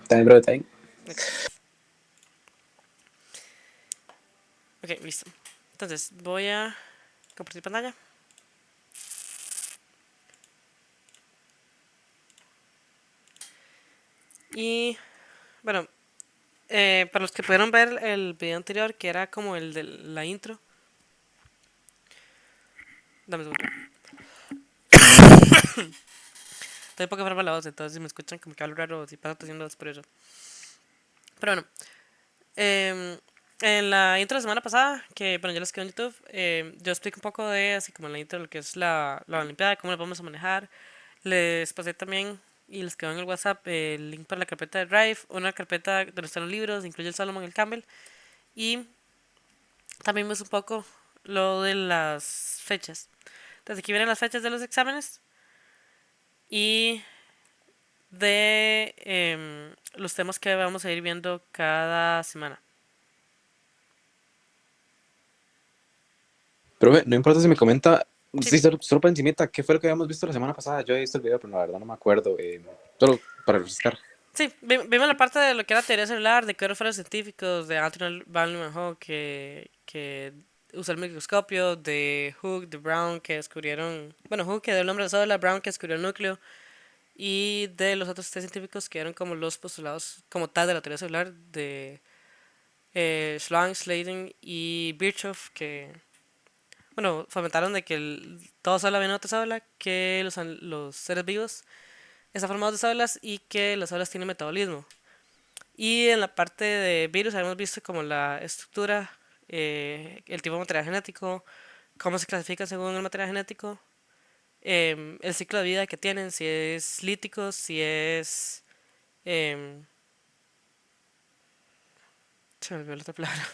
También, bro, también. Ok, ok, listo. Entonces, voy a compartir pantalla. Y, bueno, para los que pudieron ver el video anterior, que era como el de la intro, dame un segundo. Estoy un poco enferma la voz, entonces si me escuchan como que hablo raro o si paso tosiendo es por eso. Pero bueno, em, en la intro de la semana pasada, que bueno, ya les quedó en YouTube, yo explico un poco de así como en la intro lo que es la Olimpiada, cómo la vamos a manejar. Les pasé también y les quedó en el WhatsApp el link para la carpeta de Drive, una carpeta donde están los libros, incluye el Salomon y el Campbell. Y también ves un poco lo de las fechas. Entonces aquí vienen las fechas de los exámenes y de los temas que vamos a ir viendo cada semana. Profe, no importa si me comenta, Sí, sí, solo para encimita, ¿qué fue lo que habíamos visto la semana pasada? Yo he visto el video, pero la verdad no me acuerdo. Solo para refrescar. sí, vimos la parte de lo que era teoría celular, de qué fueron científicos, de Anthony Van Leeuwenhoek que usó el microscopio, de Hooke, de Brown que descubrieron, bueno, Hooke que dio el nombre a la célula, Brown que descubrió el núcleo, y de los otros tres científicos que eran como los postulados como tal de la teoría celular, de Schlang, Sladen y Virchow, que, bueno, fomentaron de que todo célula viene de otra célula, que los seres vivos están formados de células y que las células tienen metabolismo. Y en la parte de virus hemos visto como la estructura, el tipo de material genético, cómo se clasifica según el material genético, el ciclo de vida que tienen, si es lítico, si es... em, se me olvidó la otra palabra.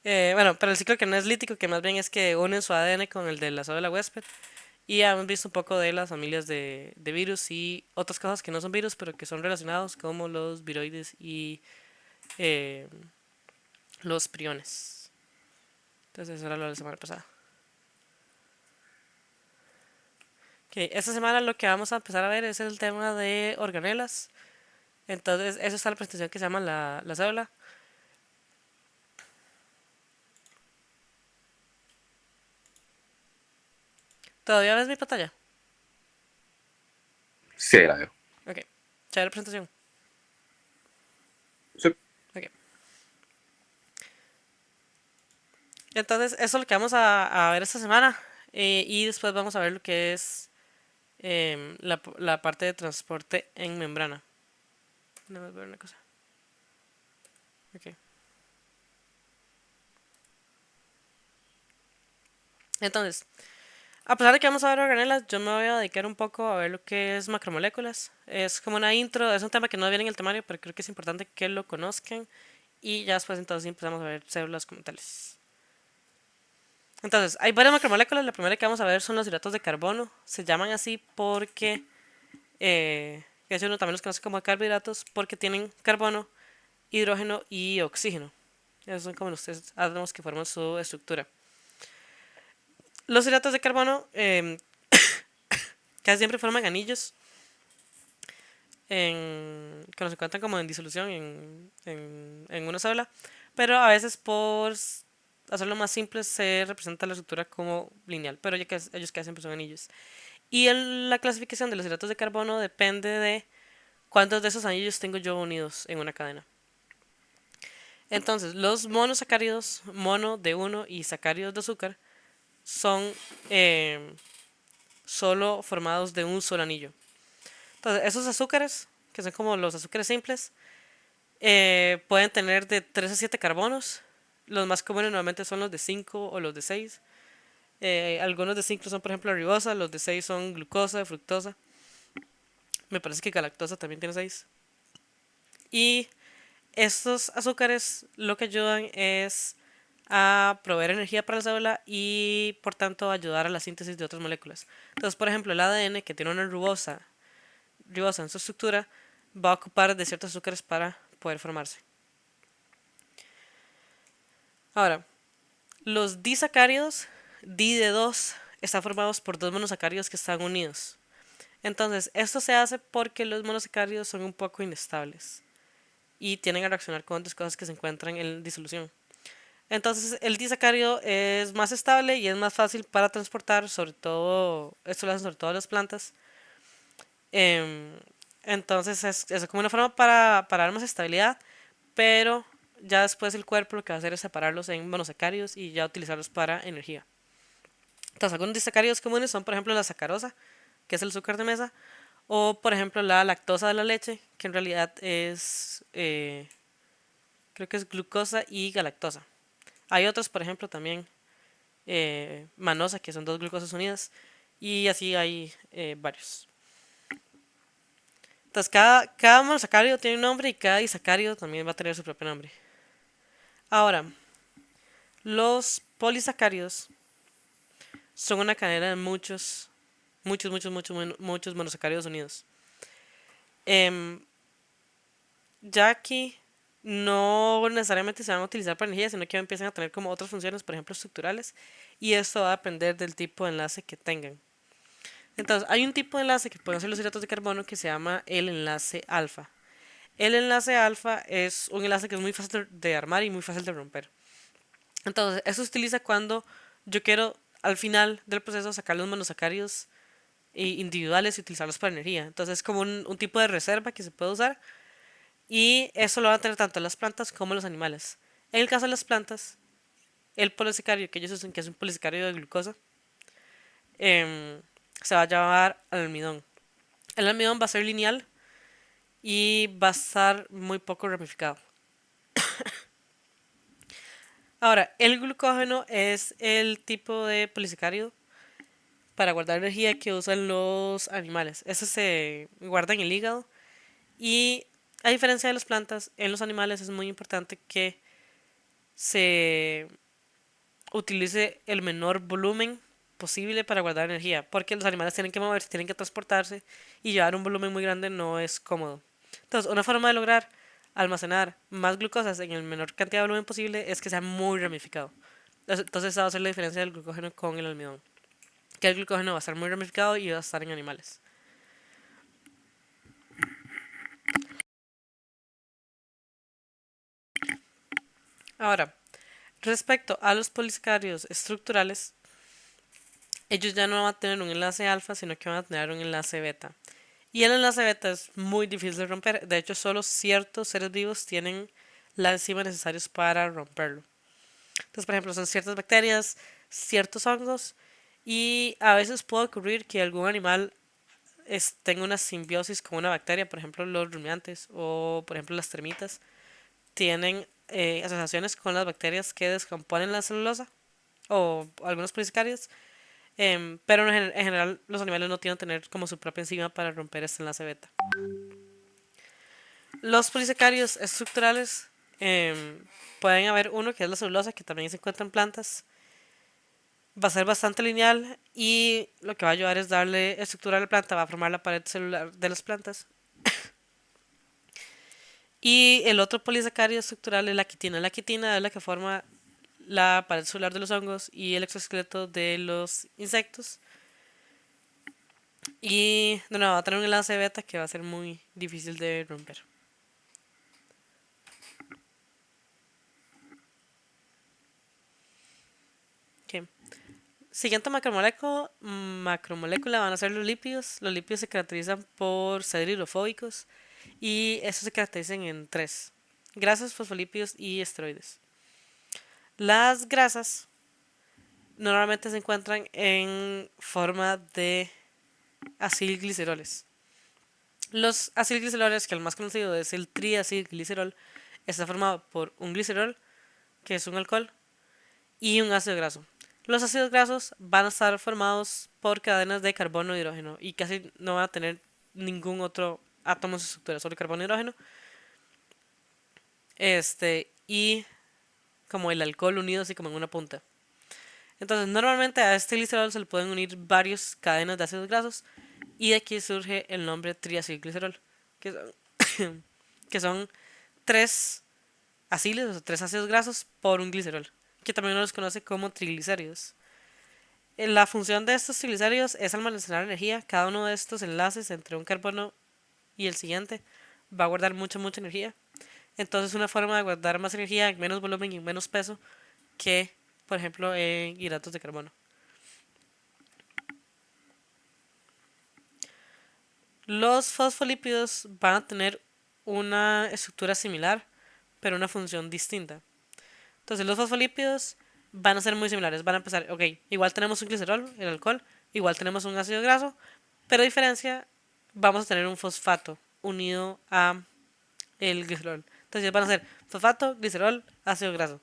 Bueno, pero el ciclo que no es lítico, que más bien es que unen su ADN con el de la célula huésped. Y hemos visto un poco de las familias de virus y otras cosas que no son virus, pero que son relacionados, como los viroides y eh, los priones. Entonces, eso era lo de la semana pasada. Ok, esta semana lo que vamos a empezar a ver es el tema de organelas. Entonces, eso está en la presentación que se llama la célula. ¿Todavía ves mi pantalla? Sí, la veo. Ok, ya la presentación. Sí. Ok. Entonces, eso es lo que vamos a ver esta semana. Y después vamos a ver lo que es la parte de transporte en membrana. Déjame ver una cosa. Ok. Entonces, a pesar de que vamos a ver organelas, yo me voy a dedicar un poco a ver lo que es macromoléculas. Es como una intro, es un tema que no viene en el temario, pero creo que es importante que lo conozcan. Y ya después entonces empezamos a ver células como tales. Entonces, hay varias macromoléculas. La primera que vamos a ver son los hidratos de carbono. Se llaman así porque, que uno también los conoce como carbohidratos, porque tienen carbono, hidrógeno y oxígeno. Esos son como los tres átomos que forman su estructura. Los hidratos de carbono casi siempre forman anillos cuando se encuentran como en disolución en una célula, pero a veces por hacerlo más simple se representa la estructura como lineal, pero ya que ellos casi siempre son anillos. Y la clasificación de los hidratos de carbono depende de cuántos de esos anillos tengo yo unidos en una cadena. Entonces, los monosacáridos, mono de uno y sacáridos de azúcar, son eh, solo formados de un solo anillo. Entonces, esos azúcares, que son como los azúcares simples, pueden tener de 3 a 7 carbonos. Los más comunes normalmente son los de 5 o los de 6. Algunos de 5 son, por ejemplo, la ribosa, los de 6 son glucosa, fructosa. Me parece que galactosa también tiene 6. Y estos azúcares lo que ayudan es a proveer energía para la célula y por tanto ayudar a la síntesis de otras moléculas. Entonces, por ejemplo, el ADN que tiene una ribosa en su estructura va a ocupar de ciertos azúcares para poder formarse. Ahora, los disacáridos, di de 2, están formados por dos monosacáridos que están unidos. Entonces, esto se hace porque los monosacáridos son un poco inestables y tienden a reaccionar con otras cosas que se encuentran en disolución. Entonces, el disacárido es más estable y es más fácil para transportar, sobre todo, esto lo hacen sobre todo las plantas. Em, entonces, es como una forma para dar más estabilidad, pero ya después el cuerpo lo que va a hacer es separarlos en monosacáridos y ya utilizarlos para energía. Entonces, algunos disacáridos comunes son, por ejemplo, la sacarosa, que es el azúcar de mesa, o, por ejemplo, la lactosa de la leche, que en realidad es, creo que es glucosa y galactosa. Hay otros, por ejemplo, también manosa, que son dos glucosas unidas, y así hay varios. Entonces, cada monosacárido tiene un nombre y cada disacárido también va a tener su propio nombre. Ahora, los polisacáridos son una cadena de muchos monosacáridos unidos. Em, ya aquí no necesariamente se van a utilizar para energía, sino que empiezan a tener como otras funciones, por ejemplo, estructurales, y esto va a depender del tipo de enlace que tengan. Entonces, hay un tipo de enlace que pueden ser los hidratos de carbono que se llama el enlace alfa. El enlace alfa es un enlace que es muy fácil de armar y muy fácil de romper. Entonces, eso se utiliza cuando yo quiero al final del proceso sacar los monosacáridos individuales y utilizarlos para energía. Entonces, es como un tipo de reserva que se puede usar y eso lo van a tener tanto las plantas como los animales. En el caso de las plantas, el polisacario que ellos usan, que es un polisacario de glucosa, em, se va a llamar almidón. El almidón va a ser lineal y va a estar muy poco ramificado. Ahora, el glucógeno es el tipo de polisacárido para guardar energía que usan los animales. Ese se guarda en el hígado y a diferencia de las plantas, en los animales es muy importante que se utilice el menor volumen posible para guardar energía, porque los animales tienen que moverse, tienen que transportarse y llevar un volumen muy grande no es cómodo. Entonces, una forma de lograr almacenar más glucosas en el menor cantidad de volumen posible es que sea muy ramificado. Entonces, esa va a ser la diferencia del glucógeno con el almidón, que el glucógeno va a estar muy ramificado y va a estar en animales. Ahora, respecto a los polisacáridos estructurales, ellos ya no van a tener un enlace alfa, sino que van a tener un enlace beta. Y el enlace beta es muy difícil de romper. De hecho, solo ciertos seres vivos tienen la enzima necesarios para romperlo. Entonces, por ejemplo, son ciertas bacterias, ciertos hongos, y a veces puede ocurrir que algún animal tenga una simbiosis con una bacteria, por ejemplo, los rumiantes o, por ejemplo, las termitas, tienen asociaciones con las bacterias que descomponen la celulosa o algunos polisacáridos. Pero en general los animales no tienen que tener como su propia enzima para romper este enlace beta. Los polisacáridos estructurales pueden haber uno que es la celulosa, que también se encuentra en plantas. Va a ser bastante lineal y lo que va a ayudar es darle estructura a la planta, va a formar la pared celular de las plantas. Y el otro polisacárido estructural es la quitina. La quitina es la que forma la pared celular de los hongos y el exoesqueleto de los insectos. Y de nuevo va a tener un enlace beta que va a ser muy difícil de romper. Ok. Siguiente macromolécula van a ser los lípidos. Los lípidos se caracterizan por ser hidrofóbicos y estos se caracterizan en tres: grasas, fosfolípidos y esteroides. Las grasas normalmente se encuentran en forma de acilgliceroles. Los acilgliceroles, que el más conocido es el triacilglicerol, está formado por un glicerol, que es un alcohol, y un ácido graso. Los ácidos grasos van a estar formados por cadenas de carbono e hidrógeno y casi no van a tener ningún otro átomo en su estructura, solo carbono e hidrógeno. Y como el alcohol unido así como en una punta. Entonces, normalmente a este glicerol se le pueden unir varias cadenas de ácidos grasos y de aquí surge el nombre triacilglicerol, que son, que son tres aciles, o sea, tres ácidos grasos por un glicerol, que también uno los conoce como triglicéridos. La función de estos triglicéridos es almacenar energía. Cada uno de estos enlaces entre un carbono y el siguiente va a guardar mucha energía. Entonces, una forma de guardar más energía en menos volumen y en menos peso que, por ejemplo, en hidratos de carbono. Los fosfolípidos van a tener una estructura similar, pero una función distinta. Entonces, los fosfolípidos van a ser muy similares. Van a empezar, ok, igual tenemos un glicerol, el alcohol, igual tenemos un ácido graso, pero a diferencia, vamos a tener un fosfato unido a el glicerol. Entonces, van a ser fosfato, glicerol, ácido graso.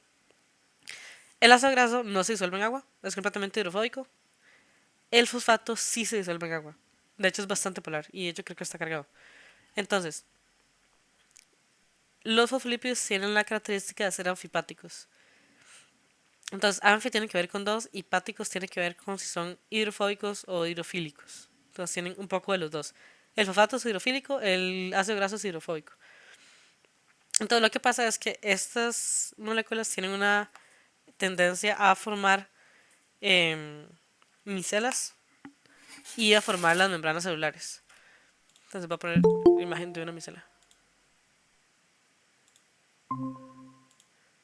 El ácido graso no se disuelve en agua, es completamente hidrofóbico. El fosfato sí se disuelve en agua. De hecho, es bastante polar y de hecho creo que está cargado. Entonces, los fosfolípidos tienen la característica de ser anfipáticos. Entonces, anfi tiene que ver con dos y páticos tiene que ver con si son hidrofóbicos o hidrofílicos. Entonces, tienen un poco de los dos. El fosfato es hidrofílico, el ácido graso es hidrofóbico. Entonces, lo que pasa es que estas moléculas tienen una tendencia a formar micelas y a formar las membranas celulares. Entonces, voy a poner imagen de una micela.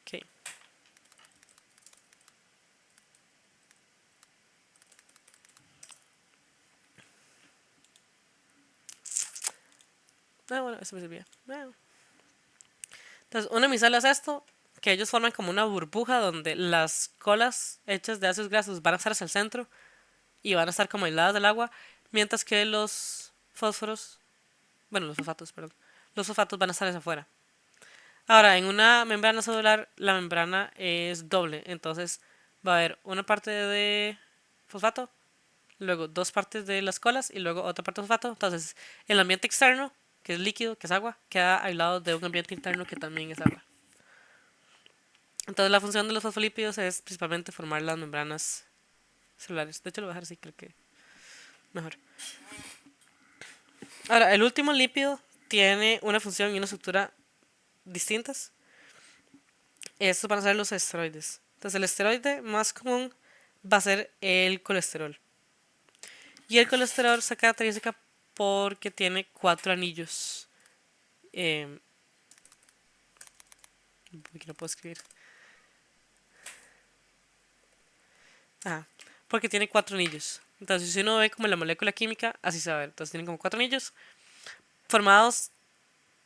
Ok. Ah, bueno, eso me servía. Bueno. Entonces, una micela es esto, que ellos forman como una burbuja donde las colas hechas de ácidos grasos van a estar hacia el centro y van a estar como aisladas del agua, mientras que los fósforos, bueno, los fosfatos, perdón, los fosfatos van a estar hacia afuera. Ahora, en una membrana celular, la membrana es doble, entonces va a haber una parte de fosfato, luego dos partes de las colas y luego otra parte de fosfato. Entonces, el ambiente externo, que es líquido, que es agua, queda aislado de un ambiente interno que también es agua. Entonces, la función de los fosfolípidos es principalmente formar las membranas celulares. De hecho, lo voy a dejar así, creo que mejor. Ahora, el último lípido tiene una función y una estructura distintas. Estos van a ser los esteroides. Entonces, el esteroide más común va a ser el colesterol. Y el colesterol se caracteriza porque tiene cuatro anillos. Eh, Porque no puedo escribir. Ah, porque tiene cuatro anillos. Entonces, si uno ve como la molécula química, así se va a ver. Entonces, tienen como cuatro anillos formados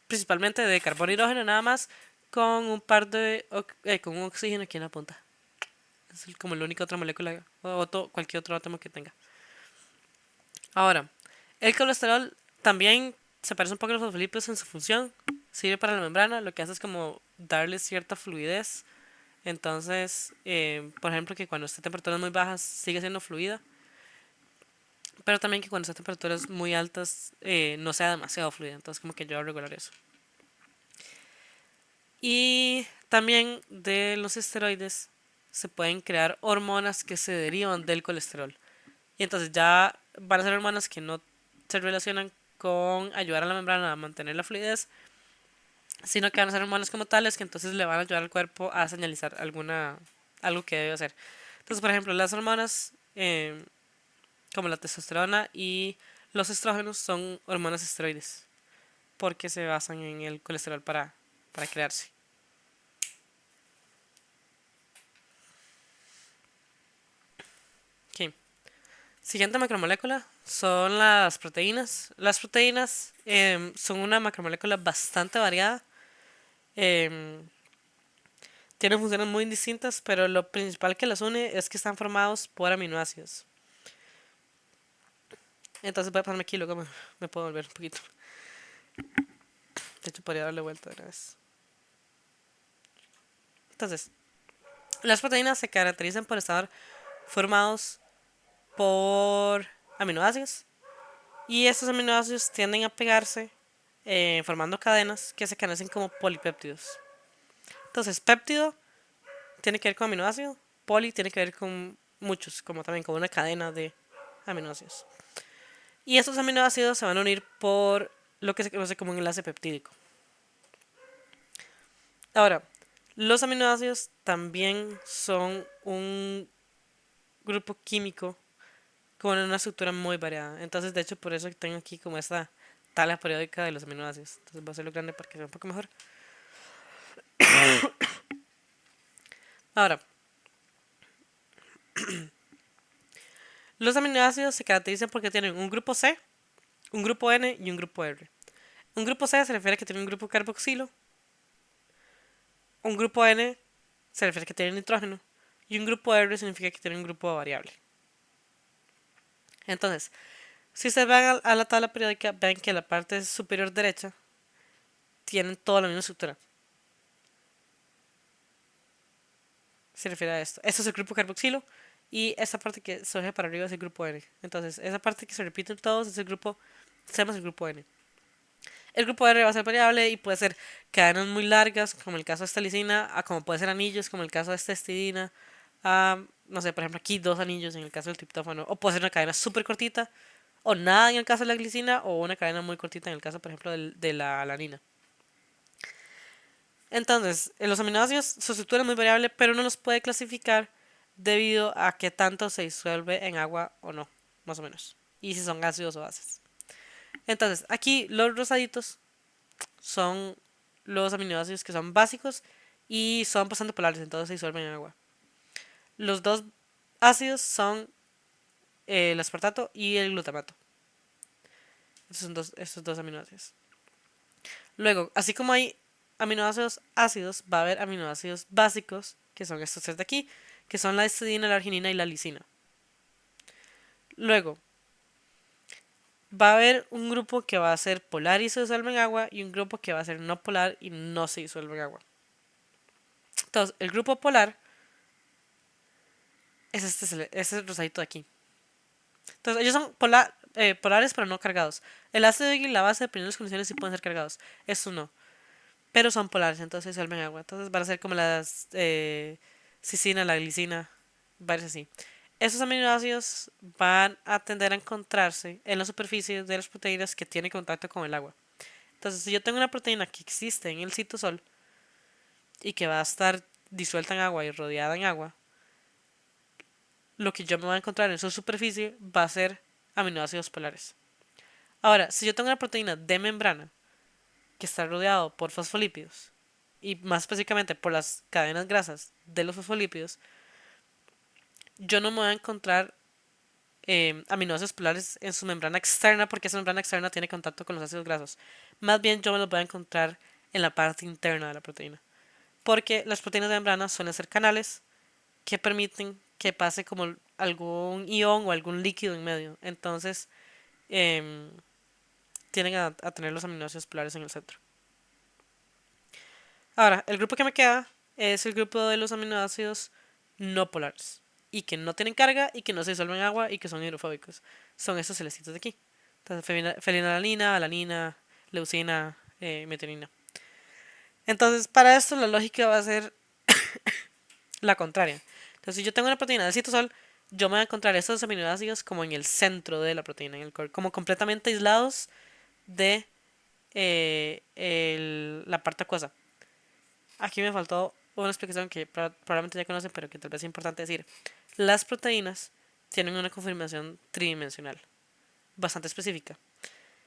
principalmente de carbono y hidrógeno, nada más, con un par de. Con un oxígeno aquí en la punta. Es como la única otra molécula o cualquier otro átomo que tenga. Ahora, el colesterol también se parece un poco a los fosfolípidos en su función. Sirve para la membrana, lo que hace es como darle cierta fluidez. Entonces, por ejemplo, que cuando esté a temperaturas muy bajas sigue siendo fluida, pero también que cuando esté a temperaturas muy altas no sea demasiado fluida. Entonces, como que yo voy a regular eso. Y también de los esteroides se pueden crear hormonas que se derivan del colesterol. Y entonces ya van a ser hormonas que no se relacionan con ayudar a la membrana a mantener la fluidez, sino que van a ser hormonas como tales que entonces le van a ayudar al cuerpo a señalizar algo que debe hacer. Entonces, por ejemplo, las hormonas como la testosterona y los estrógenos son hormonas esteroides porque se basan en el colesterol para crearse. Ok. Siguiente macromolécula son las proteínas. Las proteínas son una macromolécula bastante variada. em, Tienen funciones muy distintas, pero lo principal que las une es que están formados por aminoácidos. Entonces voy a pasarme aquí, luego me puedo volver un poquito. De hecho, podría darle vuelta de una vez. Entonces, las proteínas se caracterizan por estar formados por aminoácidos. Y estos aminoácidos tienden a pegarse formando cadenas que se conocen como polipéptidos. Entonces, péptido tiene que ver con aminoácido, poli tiene que ver con muchos, como también con una cadena de aminoácidos. Y estos aminoácidos se van a unir por lo que se conoce como un enlace peptídico. Ahora, los aminoácidos también son un grupo químico con una estructura muy variada. Entonces, de hecho, por eso tengo aquí como esta tabla periódica de los aminoácidos. Entonces voy a hacerlo grande para que sea un poco mejor. Ahora, los aminoácidos se caracterizan porque tienen un grupo C, un grupo N y un grupo R. Un grupo C se refiere a que tiene un grupo carboxilo. Un grupo N se refiere a que tiene nitrógeno. Y un grupo R significa que tiene un grupo variable. Entonces, si ustedes van a la tabla periódica, ven que la parte superior derecha tienen toda la misma estructura. Se refiere a esto. Esto es el grupo carboxilo y esa parte que surge para arriba es el grupo N. Entonces, esa parte que se repite en todos es el grupo, se llama el grupo N. El grupo R va a ser variable y puede ser cadenas muy largas, como el caso de esta lisina, a como puede ser anillos, como el caso de esta histidina, a, no sé, por ejemplo, aquí dos anillos en el caso del triptófano, o puede ser una cadena súper cortita, o nada en el caso de la glicina, o una cadena muy cortita en el caso, por ejemplo, de la alanina. Entonces, en los aminoácidos su estructura es muy variable, pero no los puede clasificar debido a que tanto se disuelve en agua o no, más o menos, y si son ácidos o bases. Entonces, aquí los rosaditos son los aminoácidos que son básicos y son bastante polares, entonces se disuelven en agua. Los dos ácidos son el aspartato y el glutamato. Estos dos aminoácidos. Luego, así como hay aminoácidos ácidos, va a haber aminoácidos básicos, que son estos tres de aquí, que son la histidina, la arginina y la lisina. Luego, va a haber un grupo que va a ser polar y se disuelve en agua y un grupo que va a ser no polar y no se disuelve en agua. Entonces, el grupo polar es este rosadito de aquí. Entonces, ellos son polares pero no cargados. El ácido y la base, dependiendo de las condiciones, sí pueden ser cargados. Estos no. Pero son polares, entonces se disuelven en agua. Entonces van a ser como las cisina, la glicina, varios así. Esos aminoácidos van a tender a encontrarse en la superficie de las proteínas que tienen contacto con el agua. Entonces, si yo tengo una proteína que existe en el citosol y que va a estar disuelta en agua y rodeada en agua, lo que yo me voy a encontrar en su superficie va a ser aminoácidos polares. Ahora, si yo tengo una proteína de membrana que está rodeado por fosfolípidos y más específicamente por las cadenas grasas de los fosfolípidos, yo no me voy a encontrar aminoácidos polares en su membrana externa porque esa membrana externa tiene contacto con los ácidos grasos. Más bien yo me los voy a encontrar en la parte interna de la proteína. Porque las proteínas de membrana suelen ser canales que permiten que pase como algún ion o algún líquido en medio. Entonces, em, tienen a tener los aminoácidos polares en el centro. Ahora, el grupo que me queda es el grupo de los aminoácidos no polares. Y que no tienen carga y que no se disuelven en agua y que son hidrofóbicos. Son estos celestitos de aquí. Entonces, fenilalanina, alanina, leucina, metionina. Entonces, para esto la lógica va a ser la contraria. Entonces, si yo tengo una proteína de citosol, yo me voy a encontrar estos aminoácidos como en el centro de la proteína, en el core, como completamente aislados de la parte acuosa. Aquí me faltó una explicación que probablemente ya conocen, pero que tal vez es importante decir. Las proteínas tienen una conformación tridimensional, bastante específica.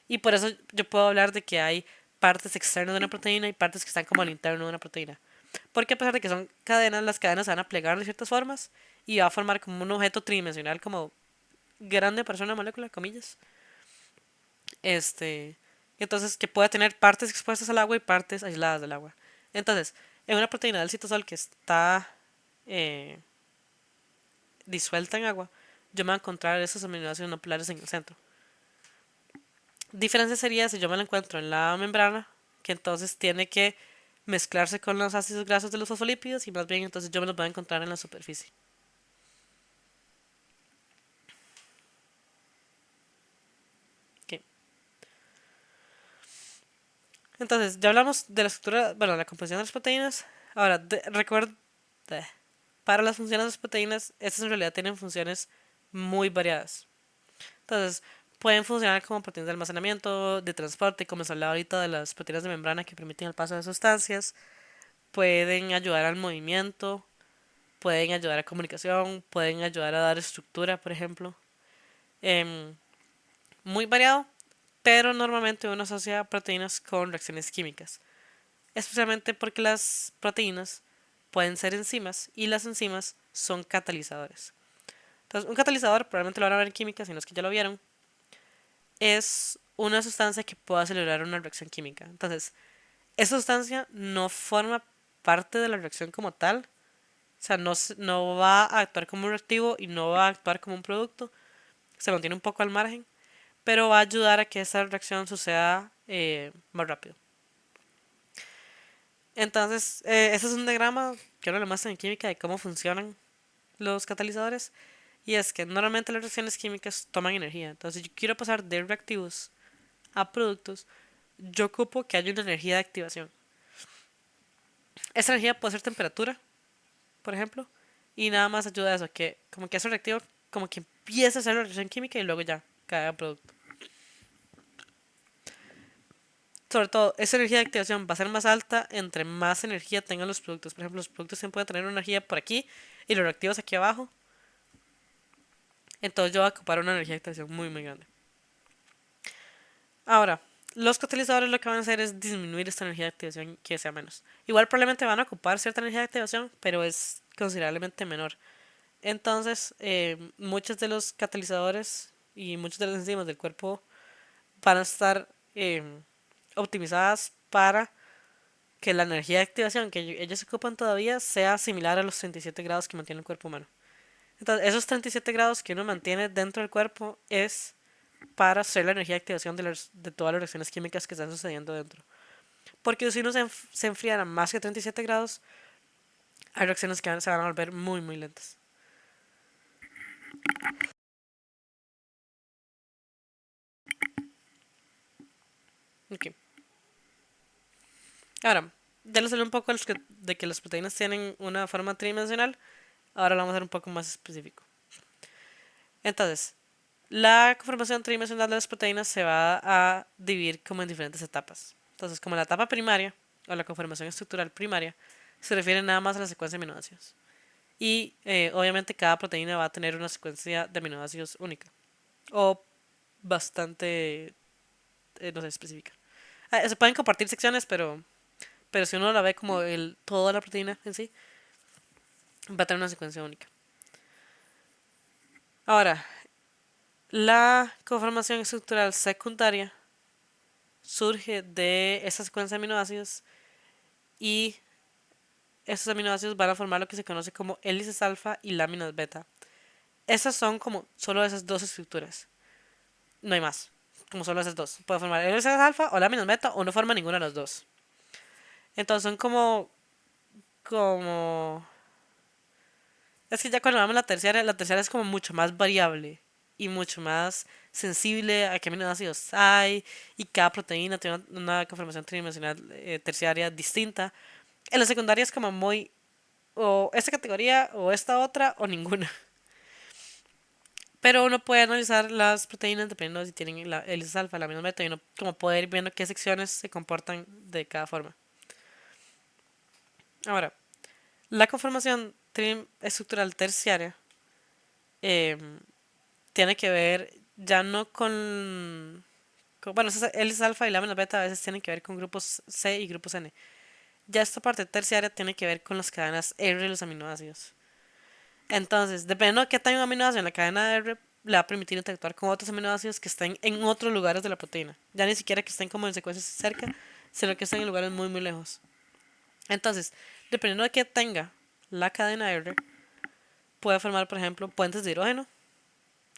Y por eso yo puedo hablar de que hay partes externas de una proteína y partes que están como al interno de una proteína. Porque a pesar de que son cadenas, las cadenas se van a plegar de ciertas formas y va a formar como un objeto tridimensional como grande para ser una molécula, comillas. Este, entonces que pueda tener partes expuestas al agua y partes aisladas del agua. Entonces, en una proteína del citosol que está eh, disuelta en agua, yo me voy a encontrar esos aminoácidos no polares en el centro. Diferencia sería si yo me la encuentro en la membrana, que entonces tiene que mezclarse con los ácidos grasos de los fosfolípidos y más bien entonces yo me los voy a encontrar en la superficie. Ok. Entonces, ya hablamos de la estructura, bueno, la composición de las proteínas. Ahora, recuerda, para las funciones de las proteínas, estas en realidad tienen funciones muy variadas. Entonces, pueden funcionar como proteínas de almacenamiento, de transporte, como se hablaba ahorita de las proteínas de membrana que permiten el paso de sustancias. Pueden ayudar al movimiento, pueden ayudar a comunicación, pueden ayudar a dar estructura, por ejemplo. Em, Muy variado, pero normalmente uno asocia proteínas con reacciones químicas, especialmente porque las proteínas pueden ser enzimas y las enzimas son catalizadores. Entonces, un catalizador, probablemente lo van a ver en química, si no es que ya lo vieron, es una sustancia que puede acelerar una reacción química. Entonces, esa sustancia no forma parte de la reacción como tal, o sea, no va a actuar como un reactivo y no va a actuar como un producto, se mantiene un poco al margen, pero va a ayudar a que esa reacción suceda más rápido. Entonces, ese es un diagrama que uno le muestra en química de cómo funcionan los catalizadores. Y es que normalmente las reacciones químicas toman energía. Entonces, si yo quiero pasar de reactivos a productos, yo ocupo que haya una energía de activación. Esa energía puede ser temperatura, por ejemplo, y nada más ayuda a eso, que como que ese reactivo como que empiece a hacer la reacción química y luego ya cae a producto. Sobre todo, esa energía de activación va a ser más alta entre más energía tengan los productos. Por ejemplo, los productos siempre pueden tener una energía por aquí y los reactivos aquí abajo. Entonces yo voy a ocupar una energía de activación muy, muy grande. Ahora, los catalizadores lo que van a hacer es disminuir esta energía de activación que sea menos. Igual probablemente van a ocupar cierta energía de activación, pero es considerablemente menor. Entonces, muchos de los catalizadores y muchas de las enzimas del cuerpo van a estar optimizadas para que la energía de activación que ellos ocupan todavía sea similar a los 37 grados que mantiene el cuerpo humano. Entonces, esos 37 grados que uno mantiene dentro del cuerpo es para hacer la energía de activación de todas las reacciones químicas que están sucediendo dentro. Porque si uno se enfriara más que 37 grados, hay reacciones que se van a volver muy, muy lentas. Ok. Ahora, ya les hablé un poco de que las proteínas tienen una forma tridimensional. Ahora lo vamos a hacer un poco más específico. Entonces, la conformación tridimensional de las proteínas se va a dividir como en diferentes etapas. Entonces, como la etapa primaria, o la conformación estructural primaria, se refiere nada más a la secuencia de aminoácidos. Y obviamente cada proteína va a tener una secuencia de aminoácidos única. O bastante, no sé, específica. Se pueden compartir secciones, pero si uno la ve como toda la proteína en sí, va a tener una secuencia única. Ahora, la conformación estructural secundaria surge de esa secuencia de aminoácidos y esos aminoácidos van a formar lo que se conoce como hélices alfa y láminas beta. Esas son como solo esas dos estructuras. No hay más. Como solo esas dos. Puede formar hélices alfa o láminas beta o no forma ninguna de las dos. Entonces son como... Es que ya cuando vamos a la terciaria es como mucho más variable y mucho más sensible a qué aminoácidos hay y cada proteína tiene una conformación tridimensional terciaria distinta. En la secundaria es como muy o esta categoría o esta otra o ninguna. Pero uno puede analizar las proteínas dependiendo de si tienen la hélice alfa, la amino beta y uno como puede ir viendo qué secciones se comportan de cada forma. Ahora, la conformación estructural terciaria em, tiene que ver ya no bueno, esas hélices alfa y láminas beta a veces tienen que ver con grupos C y grupos N. Ya esta parte terciaria tiene que ver con las cadenas R de los aminoácidos. Entonces, dependiendo de qué tan un aminoácido en la cadena R, le va a permitir interactuar con otros aminoácidos que estén en otros lugares de la proteína. Ya ni siquiera que estén como en secuencias cerca, sino que estén en lugares muy, muy lejos. Entonces, dependiendo de qué tenga la cadena R, puede formar, por ejemplo, puentes de hidrógeno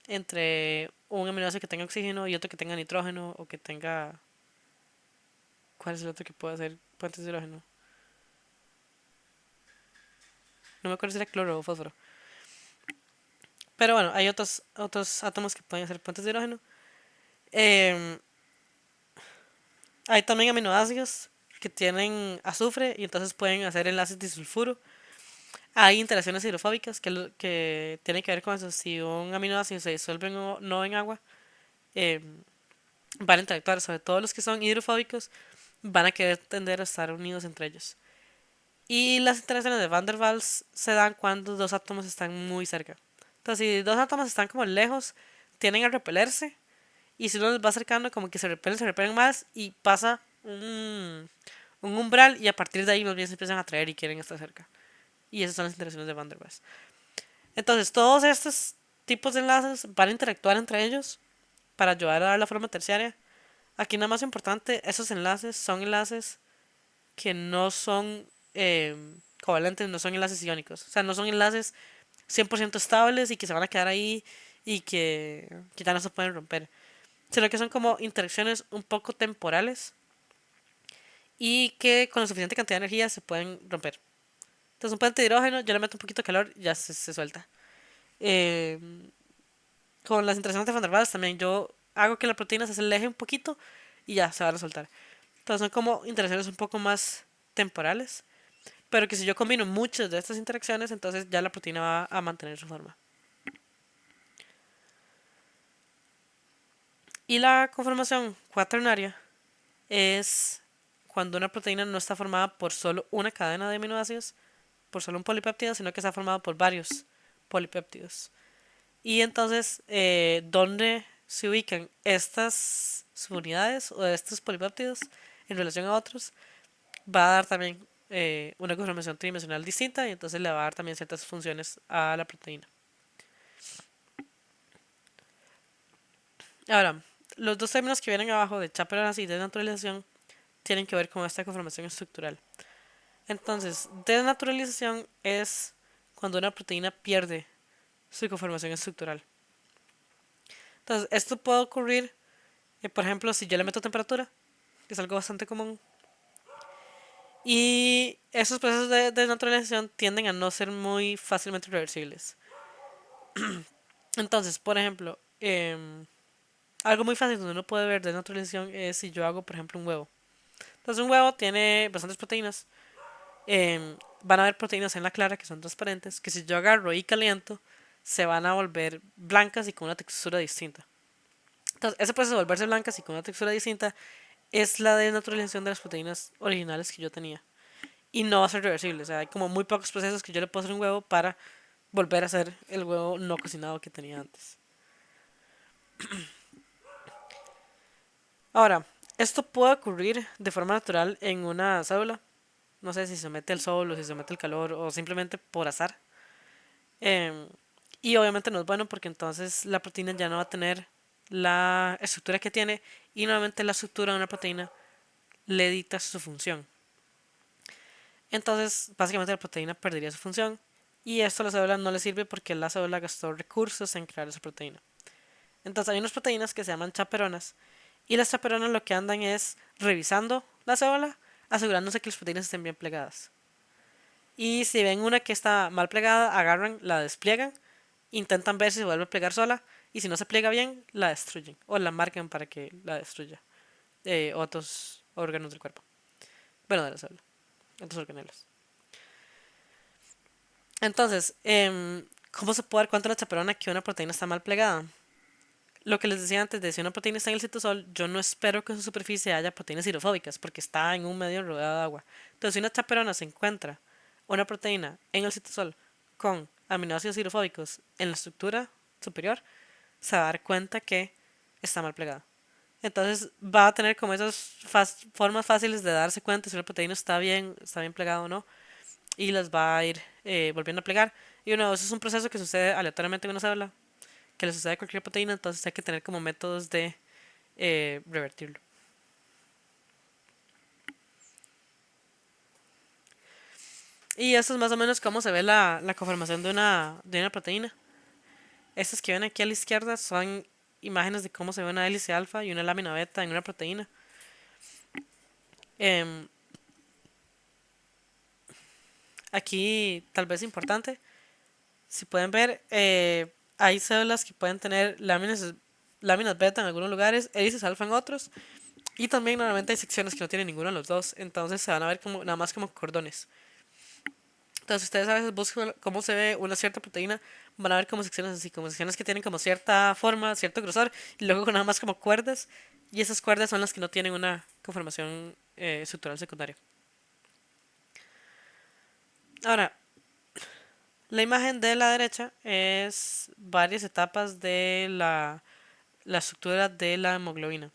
entre un aminoácido que tenga oxígeno y otro que tenga nitrógeno o que tenga... ¿Cuál es el otro que puede hacer puentes de hidrógeno? No me acuerdo si era cloro o fósforo. Pero bueno, hay otros átomos que pueden hacer puentes de hidrógeno. Em, Hay también aminoácidos que tienen azufre y entonces pueden hacer enlaces disulfuro. Hay interacciones hidrofóbicas que tienen que ver con eso. Si un aminoácido se disuelve o no en agua, em, van a interactuar. Sobre todo los que son hidrofóbicos van a querer tender a estar unidos entre ellos. Y las interacciones de Van der Waals se dan cuando dos átomos están muy cerca. Entonces, si dos átomos están como lejos, tienden a repelerse. Y si uno los va acercando, como que se repelen más y pasa un umbral. Y a partir de ahí, más bien se empiezan a atraer y quieren estar cerca. Y esas son las interacciones de Van der Waals. Entonces, todos estos tipos de enlaces van a interactuar entre ellos para ayudar a dar la forma terciaria. Aquí nada más importante, esos enlaces son enlaces que no son covalentes, no son enlaces iónicos. O sea, no son enlaces 100% estables y que se van a quedar ahí y que ya no se pueden romper. Sino que son como interacciones un poco temporales y que con la suficiente cantidad de energía se pueden romper. Entonces un puente de hidrógeno, yo le meto un poquito de calor y ya se suelta. Eh, con las interacciones de Van der Waals también yo hago que la proteína se aleje un poquito y ya se van a soltar. Entonces son como interacciones un poco más temporales, pero que si yo combino muchas de estas interacciones, entonces ya la proteína va a mantener su forma. Y la conformación cuaternaria es cuando una proteína no está formada por solo una cadena de aminoácidos, por solo un polipéptido, sino que está formada por varios polipéptidos. Y entonces, ¿dónde se ubican estas subunidades o estos polipéptidos en relación a otros? Va a dar también una conformación tridimensional distinta y entonces le va a dar también ciertas funciones a la proteína. Ahora, los dos términos que vienen abajo de chaperonas y desnaturalización tienen que ver con esta conformación estructural. Entonces, desnaturalización es cuando una proteína pierde su conformación estructural. Entonces, esto puede ocurrir, por ejemplo, si yo le meto temperatura, que es algo bastante común. Y esos procesos de desnaturalización tienden a no ser muy fácilmente reversibles. Entonces, por ejemplo, algo muy fácil donde uno puede ver desnaturalización es si yo hago, por ejemplo, un huevo. Entonces, un huevo tiene bastantes proteínas. Van a haber proteínas en la clara que son transparentes, que si yo agarro y caliento, se van a volver blancas y con una textura distinta. Entonces, ese proceso de volverse blancas y con una textura distinta es la desnaturalización de las proteínas originales que yo tenía. Y no va a ser reversible. O sea, hay como muy pocos procesos que yo le puedo hacer un huevo para volver a hacer el huevo no cocinado que tenía antes. Ahora, esto puede ocurrir de forma natural en una célula. No sé si se mete el sol o si se mete el calor o simplemente por azar. Em, y obviamente no es bueno porque entonces la proteína ya no va a tener la estructura que tiene y nuevamente la estructura de una proteína le dicta su función. Entonces, básicamente la proteína perdería su función y esto a la célula no le sirve porque la célula gastó recursos en crear esa proteína. Entonces, hay unas proteínas que se llaman chaperonas y las chaperonas lo que andan es revisando la célula, asegurándose que las proteínas estén bien plegadas. Y si ven una que está mal plegada, agarran, la despliegan, intentan ver si se vuelve a plegar sola y si no se pliega bien, la destruyen o la marcan para que la destruya otros órganos del cuerpo. Bueno, de la célula, otros organelos. Entonces, ¿cómo se puede dar cuenta la chaperona que una proteína está mal plegada? Lo que les decía antes de si una proteína está en el citosol, yo no espero que en su superficie haya proteínas hidrofóbicas porque está en un medio rodeado de agua. Entonces, si una chaperona se encuentra una proteína en el citosol con aminoácidos hidrofóbicos en la estructura superior, se va a dar cuenta que está mal plegada. Entonces va a tener como esas formas fáciles de darse cuenta si una proteína está bien plegada o no, y las va a ir volviendo a plegar. Y uno, eso es un proceso que sucede aleatoriamente en una célula, que le sucede a cualquier proteína, entonces hay que tener como métodos de revertirlo. Y eso es más o menos cómo se ve la conformación de una proteína. Estas que ven aquí a la izquierda son imágenes de cómo se ve una hélice alfa y una lámina beta en una proteína. Em, Aquí tal vez importante, si pueden ver, hay células que pueden tener láminas beta en algunos lugares, hélices alfa en otros, y también normalmente hay secciones que no tienen ninguno de los dos, entonces se van a ver como nada más como cordones. Entonces ustedes a veces buscan cómo se ve una cierta proteína, van a ver como secciones así, como secciones que tienen como cierta forma, cierto grosor, y luego nada más como cuerdas, y esas cuerdas son las que no tienen una conformación estructural secundaria. Ahora, la imagen de la derecha es varias etapas de la estructura de la hemoglobina.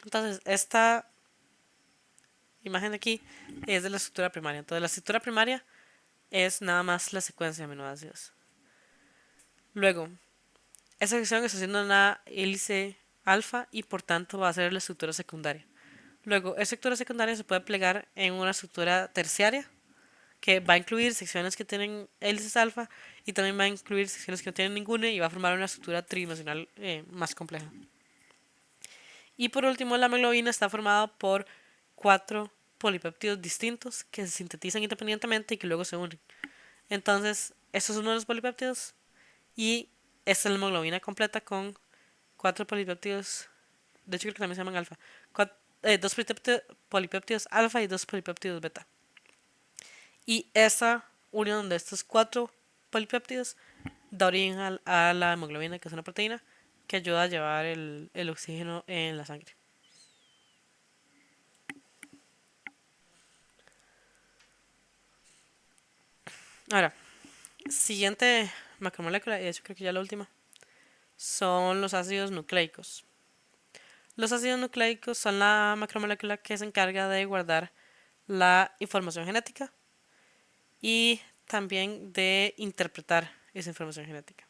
Entonces, esta imagen de aquí es de la estructura primaria. Entonces, la estructura primaria es nada más la secuencia de aminoácidos. Luego, esa sección está haciendo una hélice alfa y por tanto va a ser la estructura secundaria. Luego, esa estructura secundaria se puede plegar en una estructura terciaria que va a incluir secciones que tienen hélices alfa y también va a incluir secciones que no tienen ninguna y va a formar una estructura tridimensional más compleja. Y por último, la hemoglobina está formada por cuatro polipéptidos distintos que se sintetizan independientemente y que luego se unen. Entonces, estos son uno de los polipéptidos y esta es la hemoglobina completa con cuatro polipéptidos. De hecho, creo que también se llaman alfa. Dos polipéptidos alfa y dos polipéptidos beta. Y esa unión de estos cuatro polipéptidos da origen a la hemoglobina, que es una proteína que ayuda a llevar el oxígeno en la sangre. Ahora, siguiente macromolécula, y de hecho creo que ya la última, son los ácidos nucleicos. Los ácidos nucleicos son la macromolécula que se encarga de guardar la información genética y también de interpretar esa información genética.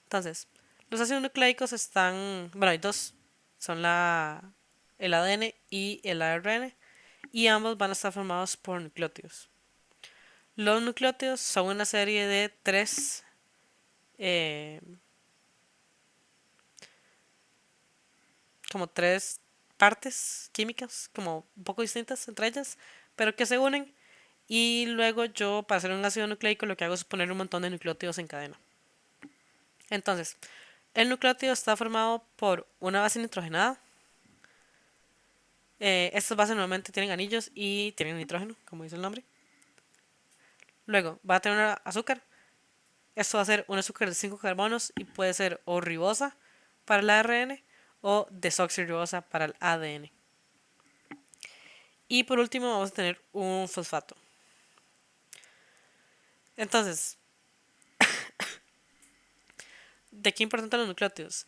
Entonces, los ácidos nucleicos están, bueno, hay dos, son el ADN y el ARN, y ambos van a estar formados por nucleótidos. Los nucleótidos son una serie de eh, como tres partes químicas, como un poco distintas entre ellas, pero que se unen. Y luego yo, para hacer un ácido nucleico, lo que hago es poner un montón de nucleótidos en cadena. Entonces, el nucleótido está formado por una base nitrogenada. Estas bases normalmente tienen anillos y tienen nitrógeno, como dice el nombre. Luego va a tener un azúcar. Esto va a ser un azúcar de 5 carbonos y puede ser o ribosa para el ARN o desoxirribosa para el ADN. Y por último vamos a tener un fosfato. Entonces, ¿de qué importan los nucleótidos?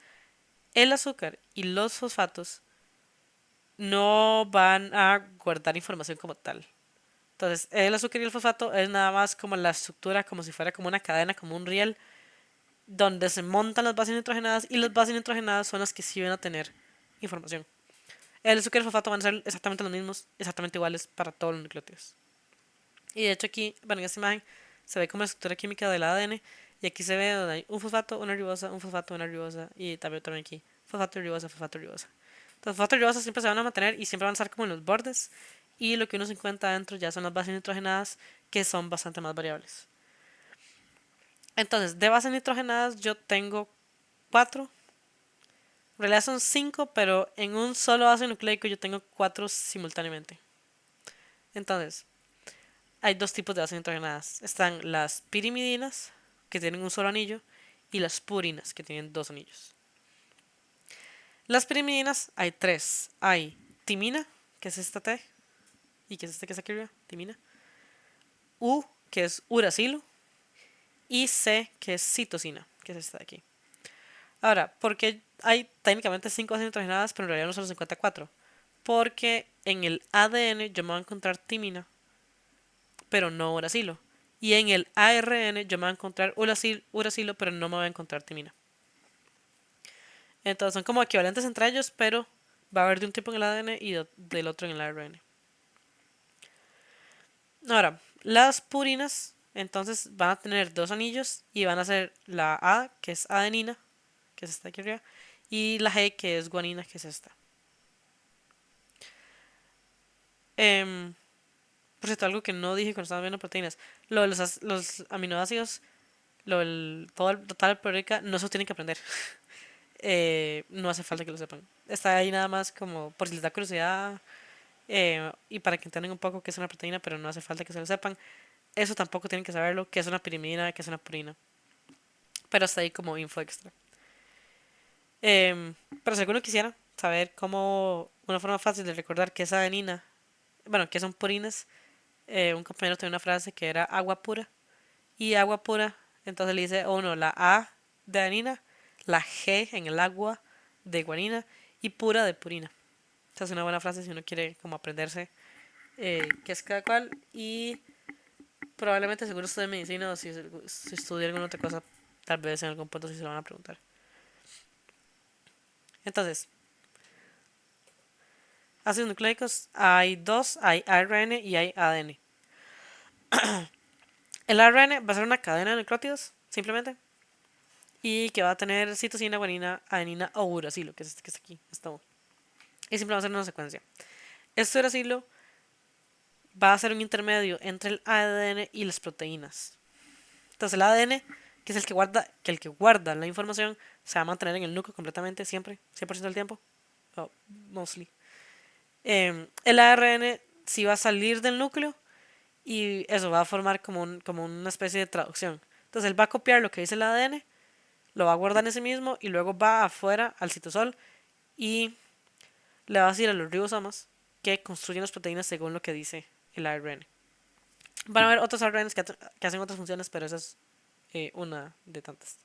El azúcar y los fosfatos no van a guardar información como tal. Entonces, el azúcar y el fosfato es nada más como la estructura, como si fuera como una cadena, como un riel, donde se montan las bases nitrogenadas y las bases nitrogenadas son las que sí van a tener información. El azúcar y el fosfato van a ser exactamente los mismos, exactamente iguales para todos los nucleótidos. Y de hecho aquí, bueno, en esta imagen se ve como la estructura química del ADN y aquí se ve donde hay un fosfato, una ribosa, un fosfato, una ribosa y también aquí, fosfato, ribosa, fosfato, ribosa. Entonces, fosfato y ribosa siempre se van a mantener y siempre van a estar como en los bordes y lo que uno se encuentra adentro ya son las bases nitrogenadas que son bastante más variables. Entonces, de bases nitrogenadas yo tengo cuatro. En realidad son cinco, pero en un solo ácido nucleico yo tengo cuatro simultáneamente. Entonces, hay dos tipos de bases nitrogenadas. Están las pirimidinas, que tienen un solo anillo, y las purinas, que tienen dos anillos. Las pirimidinas hay tres. Hay timina, que es esta T, y que es este que está aquí arriba, timina. U, que es uracilo, y C, que es citosina, que es esta de aquí. Ahora, ¿por qué hay técnicamente 5 bases nitrogenadas, pero en realidad no solo se encuentra 4? Porque en el ADN yo me voy a encontrar timina, pero no uracilo. Y en el ARN yo me voy a encontrar uracilo, pero no me voy a encontrar timina. Entonces son como equivalentes entre ellos, pero va a haber de un tipo en el ADN y del otro en el ARN. Ahora, las purinas entonces van a tener dos anillos y van a ser la A, que es adenina, que es esta aquí arriba, y la G, que es guanina, que es esta. Em, por cierto, algo que no dije cuando estaba viendo proteínas, lo de los aminoácidos, todo el total periódica, no se tienen que aprender. No hace falta que lo sepan. Está ahí nada más como por si les da curiosidad y para que entiendan un poco qué es una proteína, pero no hace falta que se lo sepan. Eso tampoco tienen que saberlo, qué es una pirimidina, qué es una purina. Pero está ahí como info extra. Pero si alguno quisiera saber cómo una forma fácil de recordar qué es adenina, bueno, qué son purinas, un compañero tenía una frase que era agua pura y agua pura, entonces le dice uno la A de adenina, la G en el agua de guanina y pura de purina. Esa es una buena frase si uno quiere como aprenderse qué es cada cual y probablemente seguro estudie medicina o si estudia alguna otra cosa, tal vez en algún punto sí se lo van a preguntar. Entonces, ácidos nucleicos hay dos, hay ARN y hay ADN. El ARN va a ser una cadena de nucleótidos, simplemente, y que va a tener citosina, guanina, adenina o uracilo, que es este que está aquí, esto. Y siempre va a ser una secuencia. Este uracilo va a ser un intermedio entre el ADN y las proteínas. Entonces el ADN, que es el que guarda la información, se va a mantener en el núcleo completamente, siempre, 100% del tiempo, o mostly. El ARN sí va a salir del núcleo y eso va a formar como una especie de traducción. Entonces él va a copiar lo que dice el ADN, lo va a guardar en sí mismo y luego va afuera al citosol y le va a decir a los ribosomas que construyen las proteínas según lo que dice el ARN. Van a haber otros ARNs que hacen otras funciones, pero esa es una de tantas.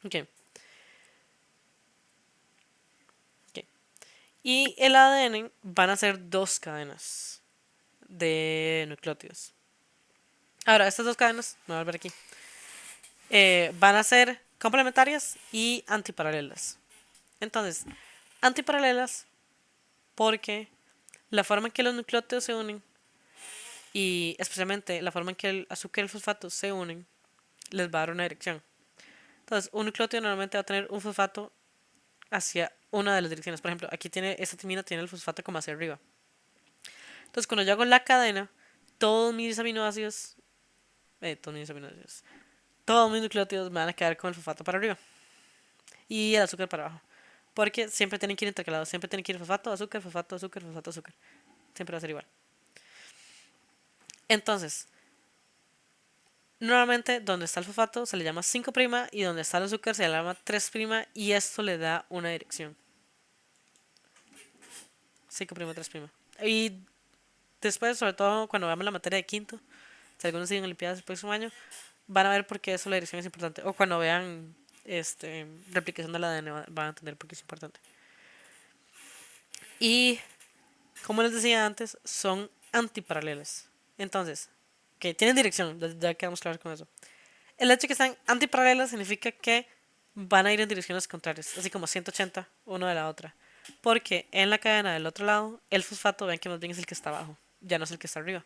Ok, ok. Y el ADN van a ser dos cadenas de nucleótidos. Ahora, estas dos cadenas, me voy a volver aquí, van a ser complementarias y antiparalelas. Entonces, antiparalelas porque la forma en que los nucleótidos se unen y especialmente la forma en que el azúcar y el fosfato se unen les va a dar una dirección. Entonces, un nucleótido normalmente va a tener un fosfato hacia una de las direcciones. Por ejemplo, aquí tiene esta timina tiene el fosfato como hacia arriba. Entonces, cuando yo hago la cadena, todos mis aminoácidos, todos mis nucleótidos me van a quedar con el fosfato para arriba y el azúcar para abajo. Porque siempre tienen que ir intercalados, siempre tienen que ir fosfato, azúcar, fosfato, azúcar, fosfato, azúcar. Siempre va a ser igual. Entonces, normalmente donde está el fosfato se le llama 5' y donde está el azúcar se le llama 3' y esto le da una dirección. 5', 3'. Y después, sobre todo cuando veamos la materia de quinto, si algunos siguen Olimpiadas el próximo año, van a ver por qué eso la dirección es importante. O cuando vean replicación del ADN van a entender por qué es importante. Y como les decía antes, son antiparalelas. Entonces, que tienen dirección, ya quedamos claros con eso. El hecho de que están antiparalelas significa que van a ir en direcciones contrarias, así como 180 uno de la otra. Porque en la cadena del otro lado, el fosfato, ven que más bien es el que está abajo, ya no es el que está arriba.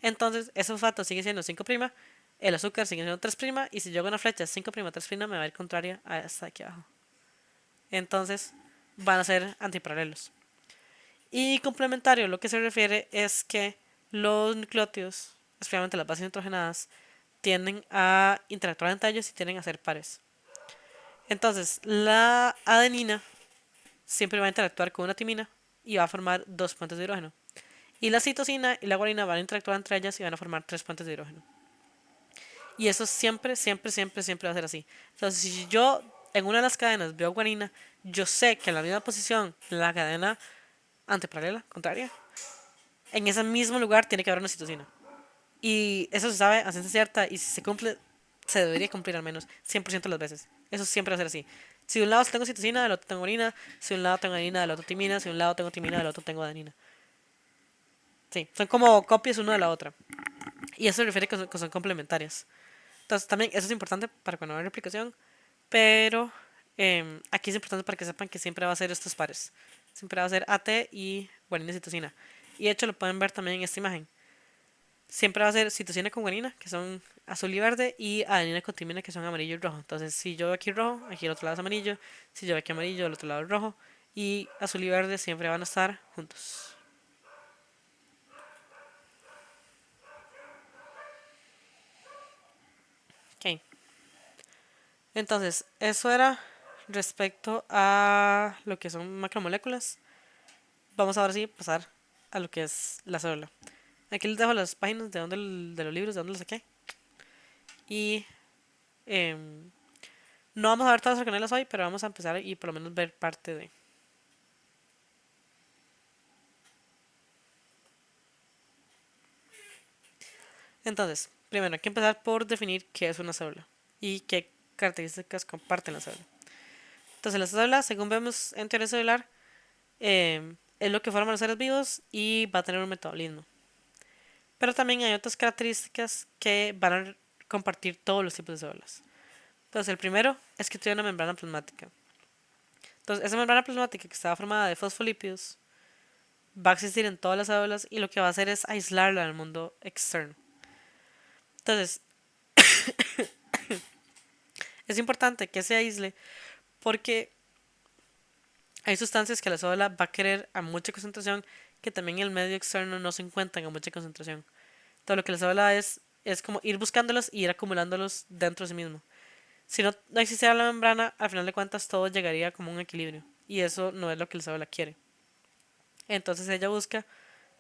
Entonces, ese fosfato sigue siendo 5', el azúcar sigue siendo 3', y si yo hago una flecha 5', 3', me va a ir contraria a esta de aquí abajo. Entonces, van a ser antiparalelos. Y complementario, lo que se refiere es que los nucleótidos, especialmente las bases nitrogenadas, tienden a interactuar entre ellos y tienden a ser pares. Entonces, la adenina siempre va a interactuar con una timina y va a formar dos puentes de hidrógeno. Y la citosina y la guanina van a interactuar entre ellas y van a formar tres puentes de hidrógeno. Y eso siempre, siempre, siempre, siempre va a ser así. Entonces, si yo en una de las cadenas veo guanina, yo sé que en la misma posición, en la cadena antiparalela, contraria, en ese mismo lugar tiene que haber una citosina. Y eso se sabe a ciencia cierta y si se cumple, se debería cumplir al menos 100% de las veces. Eso siempre va a ser así. Si de un lado tengo citosina, del otro tengo guanina. Si de un lado tengo adenina, del otro timina. Si de un lado tengo timina, del otro tengo adenina. Sí, son como copias una de la otra. Y eso se refiere que son complementarias. Entonces también eso es importante para cuando hay replicación. Pero aquí es importante para que sepan que siempre va a ser estos pares. Siempre va a ser AT y guanina y citosina. Y de hecho lo pueden ver también en esta imagen. Siempre va a ser citosina con guanina, que son azul y verde, y adenina con timina, que son amarillo y rojo. Entonces, si yo veo aquí rojo, aquí el otro lado es amarillo. Si yo veo aquí amarillo, el otro lado es rojo. Y azul y verde siempre van a estar juntos. Ok. Entonces, eso era respecto a lo que son macromoléculas. Vamos ahora sí a pasar a lo que es la célula. Aquí les dejo las páginas de los libros, de donde los saqué. Y em, no vamos a ver todas las organelas hoy, pero vamos a empezar y por lo menos ver parte de. Entonces, primero hay que empezar por definir qué es una célula y qué características comparten la célula. Entonces, la célula, según vemos en teoría celular, es lo que forman los seres vivos y va a tener un metabolismo. Pero también hay otras características que van a compartir todos los tipos de células. Entonces, el primero es que tiene una membrana plasmática. Entonces, esa membrana plasmática que está formada de fosfolípidos va a existir en todas las células y lo que va a hacer es aislarla del mundo externo. Entonces, es importante que se aísle porque hay sustancias que la célula va a querer a mucha concentración que también en el medio externo no se encuentran a mucha concentración. Entonces, lo que la célula es como ir buscándolos y ir acumulándolos dentro de sí mismo. Si no existiera la membrana, al final de cuentas todo llegaría como un equilibrio. Y eso no es lo que la célula quiere. Entonces ella busca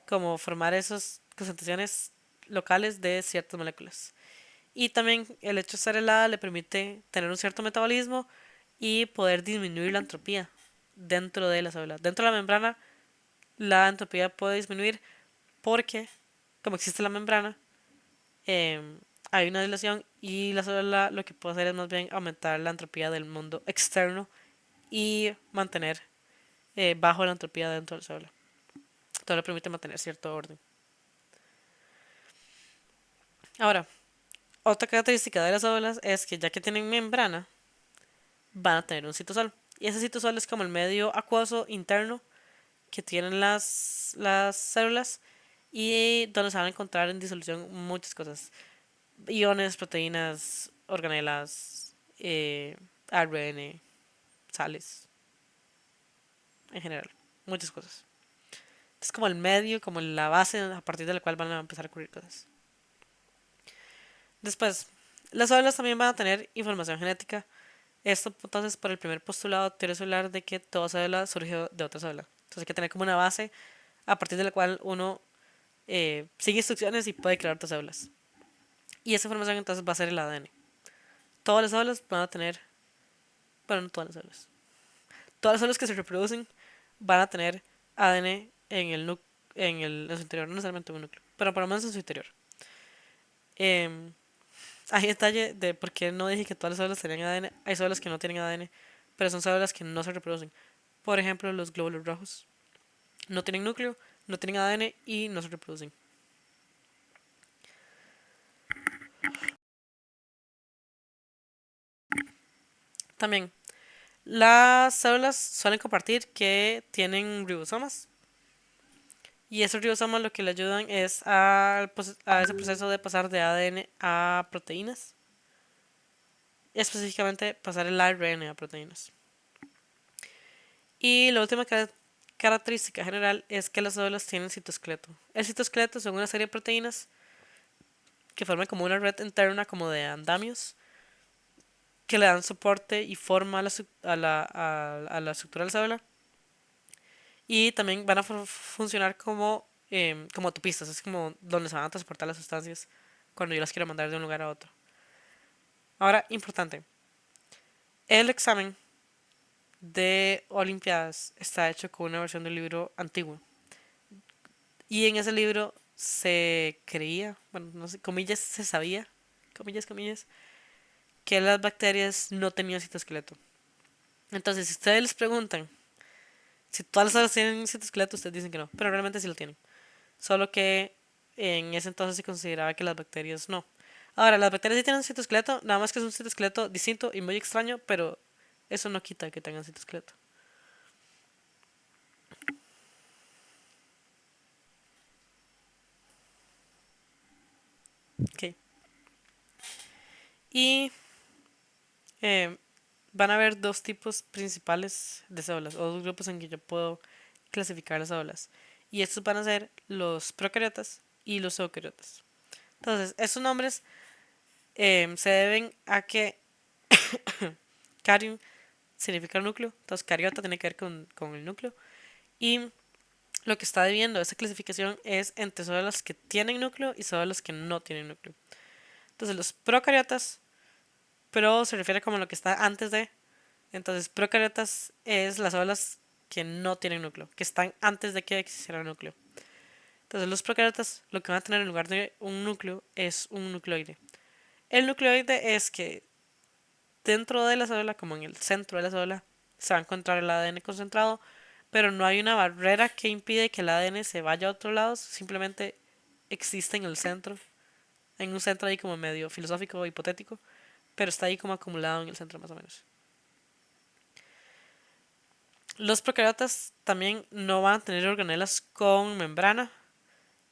como formar esas concentraciones locales de ciertas moléculas. Y también el hecho de estar helada le permite tener un cierto metabolismo y poder disminuir la entropía dentro de la célula. Dentro de la membrana, la entropía puede disminuir porque, como existe la membrana, hay una dilación y la célula lo que puede hacer es más bien aumentar la entropía del mundo externo y mantener bajo la entropía dentro de la célula. Esto le permite mantener cierto orden. Ahora, otra característica de las células es que ya que tienen membrana, van a tener un citosol. Y ese citosol es como el medio acuoso interno que tienen las células y donde se van a encontrar en disolución muchas cosas. Iones, proteínas, organelas, ARN, sales, en general, muchas cosas. Es como el medio, como la base a partir de la cual van a empezar a ocurrir cosas. Después, las células también van a tener información genética. Esto entonces por el primer postulado teoría celular de que toda célula surgió de otra célula. Entonces hay que tener como una base a partir de la cual uno sigue instrucciones y puede crear otras células. Y esa información entonces va a ser el ADN. Todas las células van a tener, bueno, no todas las células. Todas las células que se reproducen van a tener ADN en su interior, no necesariamente en un núcleo, pero por lo menos en su interior. Em, Hay detalle de por qué no dije que todas las células tenían ADN. Hay células que no tienen ADN, pero son células que no se reproducen. Por ejemplo, los glóbulos rojos. No tienen núcleo, no tienen ADN y no se reproducen. También, las células suelen compartir que tienen ribosomas. Y esos ribosomas lo que le ayudan es a ese proceso de pasar de ADN a proteínas. Específicamente pasar el ARN a proteínas. Y la última característica general es que las células tienen citoesqueleto. El citoesqueleto son una serie de proteínas que forman como una red interna como de andamios que le dan soporte y forma a la estructura de la célula y también van a funcionar como autopistas, es como donde se van a transportar las sustancias cuando yo las quiero mandar de un lugar a otro. Ahora, importante, el examen de Olimpiadas está hecho con una versión del libro antiguo. Y en ese libro se creía, bueno, no sé, comillas, se sabía, comillas, comillas, que las bacterias no tenían citoesqueleto. Entonces, si ustedes les preguntan si todas las células tienen citoesqueleto, ustedes dicen que no, pero realmente sí lo tienen. Solo que en ese entonces se consideraba que las bacterias no. Ahora, las bacterias sí tienen citoesqueleto, nada más que es un citoesqueleto distinto y muy extraño, pero eso no quita que tengan citoesqueleto. Ok. Y eh, van a haber dos tipos principales de células, o dos grupos en que yo puedo clasificar las células. Y estos van a ser los procariotas y los eucariotas. Entonces, estos nombres se deben a que carium significa núcleo, entonces cariota tiene que ver con el núcleo. Y lo que está dividiendo esa clasificación es entre células que tienen núcleo y células que no tienen núcleo. Entonces, los procariotas, pro se refiere como a lo que está antes de. Entonces, procariotas es las células que no tienen núcleo, que están antes de que existiera el núcleo. Entonces los procariotas lo que van a tener en lugar de un núcleo es un nucleoide. El nucleoide es que dentro de la célula, como en el centro de la célula, se va a encontrar el ADN concentrado, pero no hay una barrera que impide que el ADN se vaya a otro lado, simplemente existe en el centro, en un centro ahí como medio filosófico o hipotético, pero está ahí como acumulado en el centro más o menos. Los procariotas también no van a tener organelas con membrana.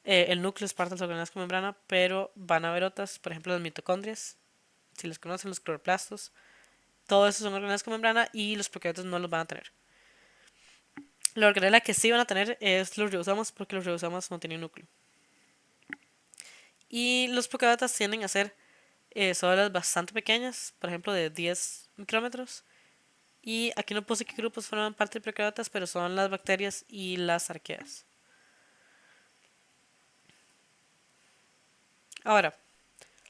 El núcleo es parte de las organelas con membrana, pero van a haber otras, por ejemplo las mitocondrias, si les conocen, los cloroplastos. Todo eso son organelas con membrana y los procariotas no los van a tener. La organela que sí van a tener es los ribosomas, porque los ribosomas no tienen núcleo. Y los procariotas tienden a ser células bastante pequeñas, por ejemplo de 10 micrómetros. Y aquí no puse qué grupos forman parte de procariotas, pero son las bacterias y las arqueas. Ahora,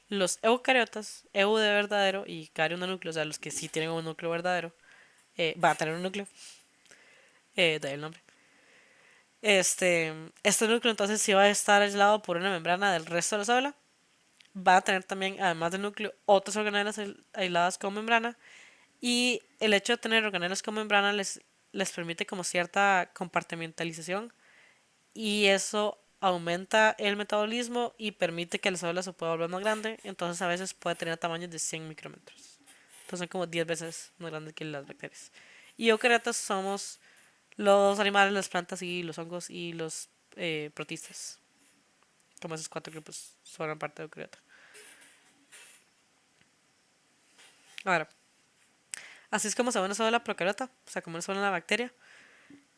los eucariotas, eu de verdadero y cario de núcleo, o sea, los que sí tienen un núcleo verdadero, van a tener un núcleo, de ahí el nombre. Este núcleo entonces sí va a estar aislado por una membrana del resto de la célula. Va a tener también, además del núcleo, otras organelas aisladas con membrana. Y el hecho de tener organelas con membrana les permite como cierta compartimentalización. Y eso aumenta el metabolismo y permite que la célula se pueda volver más grande. Entonces a veces puede tener tamaños de 100 micrómetros. Entonces son como 10 veces más grandes que las bacterias. Y eucariotas somos los animales, las plantas y los hongos y los protistas. Como esos cuatro grupos forman parte de eucariota. Ahora, así es como se ve una célula procariota, o sea, como se ve una bacteria.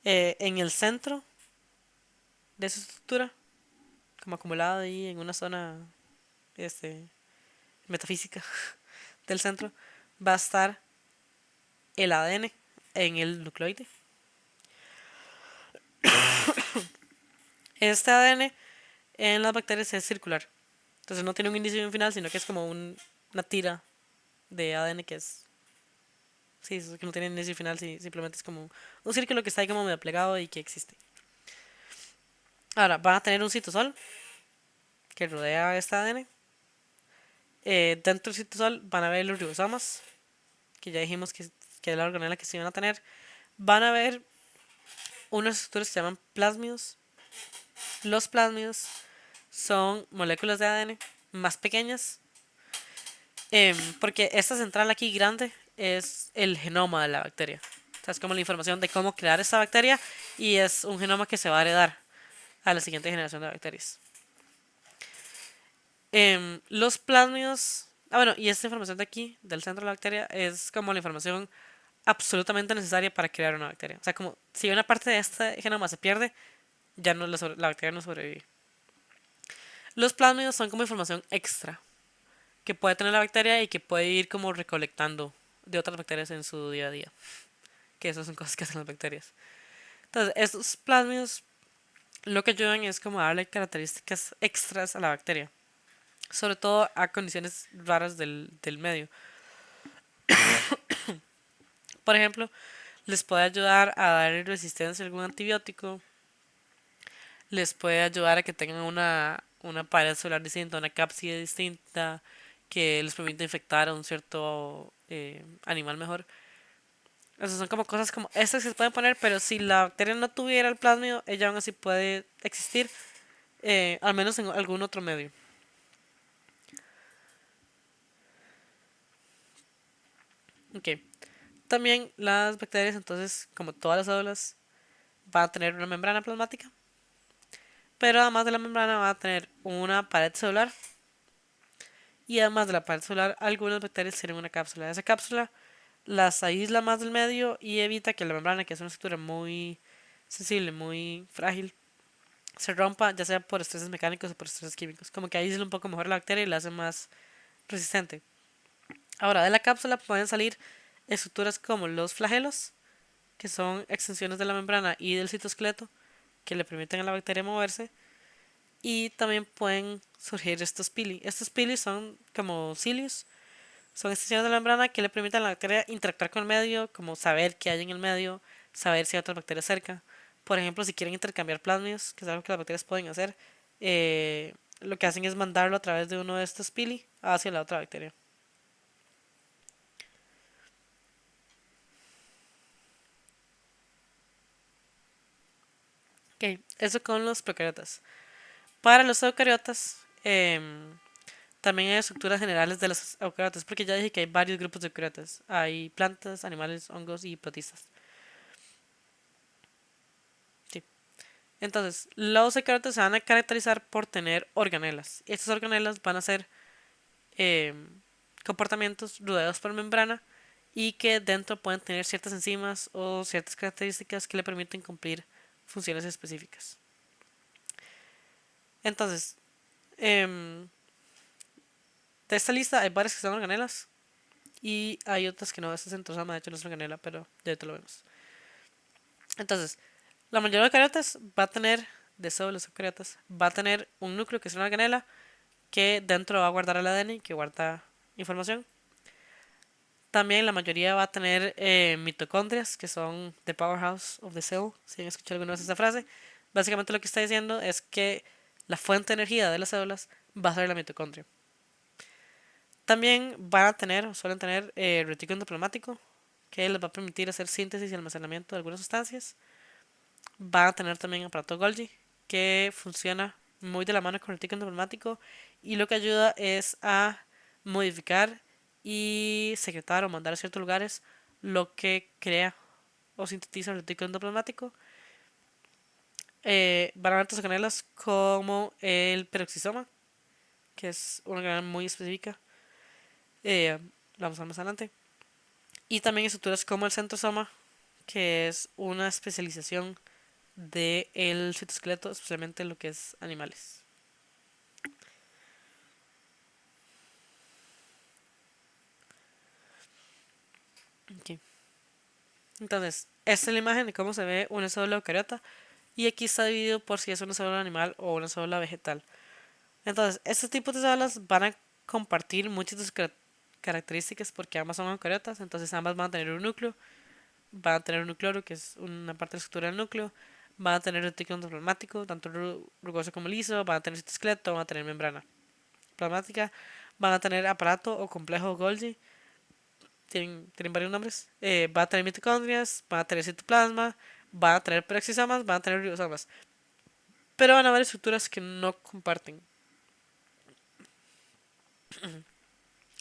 En el centro de esa estructura, como acumulada ahí en una zona este, metafísica del centro, va a estar el ADN en el nucleoide. Este ADN en las bacterias es circular. Entonces no tiene un inicio y un final, sino que es como una tira de ADN que es. Sí, es que no tiene inicio y final, sí, simplemente es como un círculo que está ahí como medio plegado y que existe. Ahora, van a tener un citosol que rodea este ADN. Dentro del citosol van a ver los ribosomas, que ya dijimos que es la organela que se van a tener. Van a ver unas estructuras que se llaman plásmidos. Los plásmidos son moléculas de ADN más pequeñas, porque esta central aquí grande es el genoma de la bacteria. O sea, es como la información de cómo crear esta bacteria y es un genoma que se va a heredar a la siguiente generación de bacterias. Los plásmidos. Ah, bueno, y esta información de aquí, del centro de la bacteria, es como la información absolutamente necesaria para crear una bacteria. O sea, como si una parte de este genoma se pierde, ya no la bacteria no sobrevive. Los plásmidos son como información extra que puede tener la bacteria y que puede ir como recolectando de otras bacterias en su día a día. Que esas son cosas que hacen las bacterias. Entonces, estos plásmidos lo que ayudan es como a darle características extras a la bacteria. Sobre todo a condiciones raras del medio. Por ejemplo, les puede ayudar a dar resistencia a algún antibiótico. Les puede ayudar a que tengan una pared celular distinta, una cápside distinta, que les permite infectar a un cierto animal mejor. Esas son como cosas como estas que se pueden poner, pero si la bacteria no tuviera el plásmido, ella aún así puede existir, al menos en algún otro medio. Ok. También las bacterias, entonces, como todas las células, van a tener una membrana plasmática, pero además de la membrana van a tener una pared celular y además de la pared celular, algunas bacterias tienen una cápsula. Esa cápsula las aísla más del medio y evita que la membrana, que es una estructura muy sensible, muy frágil, se rompa, ya sea por estreses mecánicos o por estreses químicos. Como que aísla un poco mejor la bacteria y la hace más resistente. Ahora, de la cápsula pueden salir estructuras como los flagelos, que son extensiones de la membrana y del citoesqueleto, que le permiten a la bacteria moverse. Y también pueden surgir estos pili. Estos pili son como cilios, son extensiones de la membrana que le permiten a la bacteria interactuar con el medio, como saber qué hay en el medio, saber si hay otras bacterias cerca. Por ejemplo, si quieren intercambiar plasmidos, que es algo que las bacterias pueden hacer, lo que hacen es mandarlo a través de uno de estos pili hacia la otra bacteria. Ok, eso con los procariotas. Para los eucariotas, también hay estructuras generales de los eucariotas, porque ya dije que hay varios grupos de eucariotas. Hay plantas, animales, hongos y protistas. Sí. Entonces, los eucariotas se van a caracterizar por tener organelas. Estas organelas van a ser em, comportamientos rodeados por membrana y que dentro pueden tener ciertas enzimas o ciertas características que le permiten cumplir funciones específicas. Entonces, em, de esta lista hay varias que son organelas y hay otras que no. Esta centrosoma de hecho no es organela, pero ya te lo vemos. Entonces, la mayoría de eucariotas va a tener, de todos los eucariotas, va a tener un núcleo que es una organela que dentro va a guardar el ADN que guarda información. También la mayoría va a tener mitocondrias, que son the powerhouse of the cell, si han escuchado alguna vez esa frase. Básicamente lo que está diciendo es que la fuente de energía de las células va a ser la mitocondria. También van a tener, o suelen tener, retículo endoplasmático, que les va a permitir hacer síntesis y almacenamiento de algunas sustancias. Van a tener también aparato Golgi, que funciona muy de la mano con el retículo endoplasmático y lo que ayuda es a modificar y secretar o mandar a ciertos lugares lo que crea o sintetiza el retículo endoplasmático. Van a haber otras organelas como el peroxisoma, que es una organela muy específica. La vamos a ver más adelante. Y también estructuras como el centrosoma, que es una especialización del citoesqueleto, especialmente en lo que es animales. Ok. Entonces, esta es la imagen de cómo se ve una célula eucariota. Y aquí está dividido por si es una célula animal o una célula vegetal. Entonces, estos tipos de células van a compartir muchas de sus características porque ambas son eucariotas. Entonces, ambas van a tener un núcleo, van a tener un nucleolo, que es una parte de la estructura del núcleo, van a tener retículo endoplasmático, tanto rugoso como liso, van a tener citoesqueleto, van a tener membrana plasmática, van a tener aparato o complejo Golgi, tienen varios nombres, van a tener mitocondrias, van a tener citoplasma, van a tener peroxisomas, van a tener ribosomas, pero van a haber estructuras que no comparten.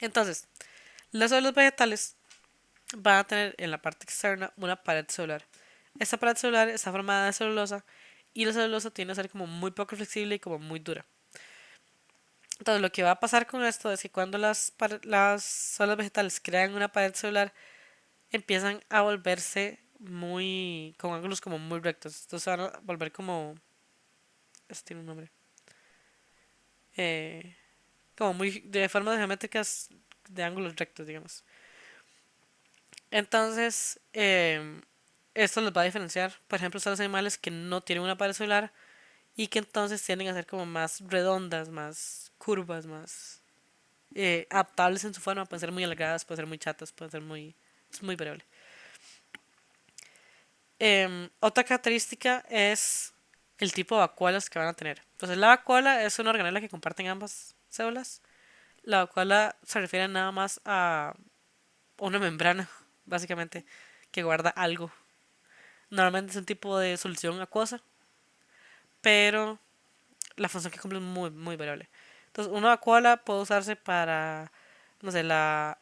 Entonces, las células vegetales van a tener en la parte externa una pared celular. Esta pared celular está formada de celulosa y la celulosa tiende a ser como muy poco flexible y como muy dura. Entonces, lo que va a pasar con esto es que cuando las células vegetales crean una pared celular, empiezan a volverse muy, con ángulos como muy rectos. Entonces, se van a volver como, esto tiene un nombre, eh, como muy, de formas geométricas de ángulos rectos, digamos. Entonces, esto los va a diferenciar, por ejemplo, son los animales que no tienen una pared celular y que entonces tienden a ser como más redondas, más curvas, más adaptables en su forma. Pueden ser muy alargadas, pueden ser muy chatas, pueden ser muy... Es muy variable. Otra característica es el tipo de vacuolas que van a tener. Entonces, la vacuola es una organela que comparten ambas células. La vacuola se refiere nada más a una membrana, básicamente, que guarda algo. Normalmente es un tipo de solución acuosa, pero la función que cumple es muy, muy variable. Entonces, una vacuola puede usarse para, no sé, la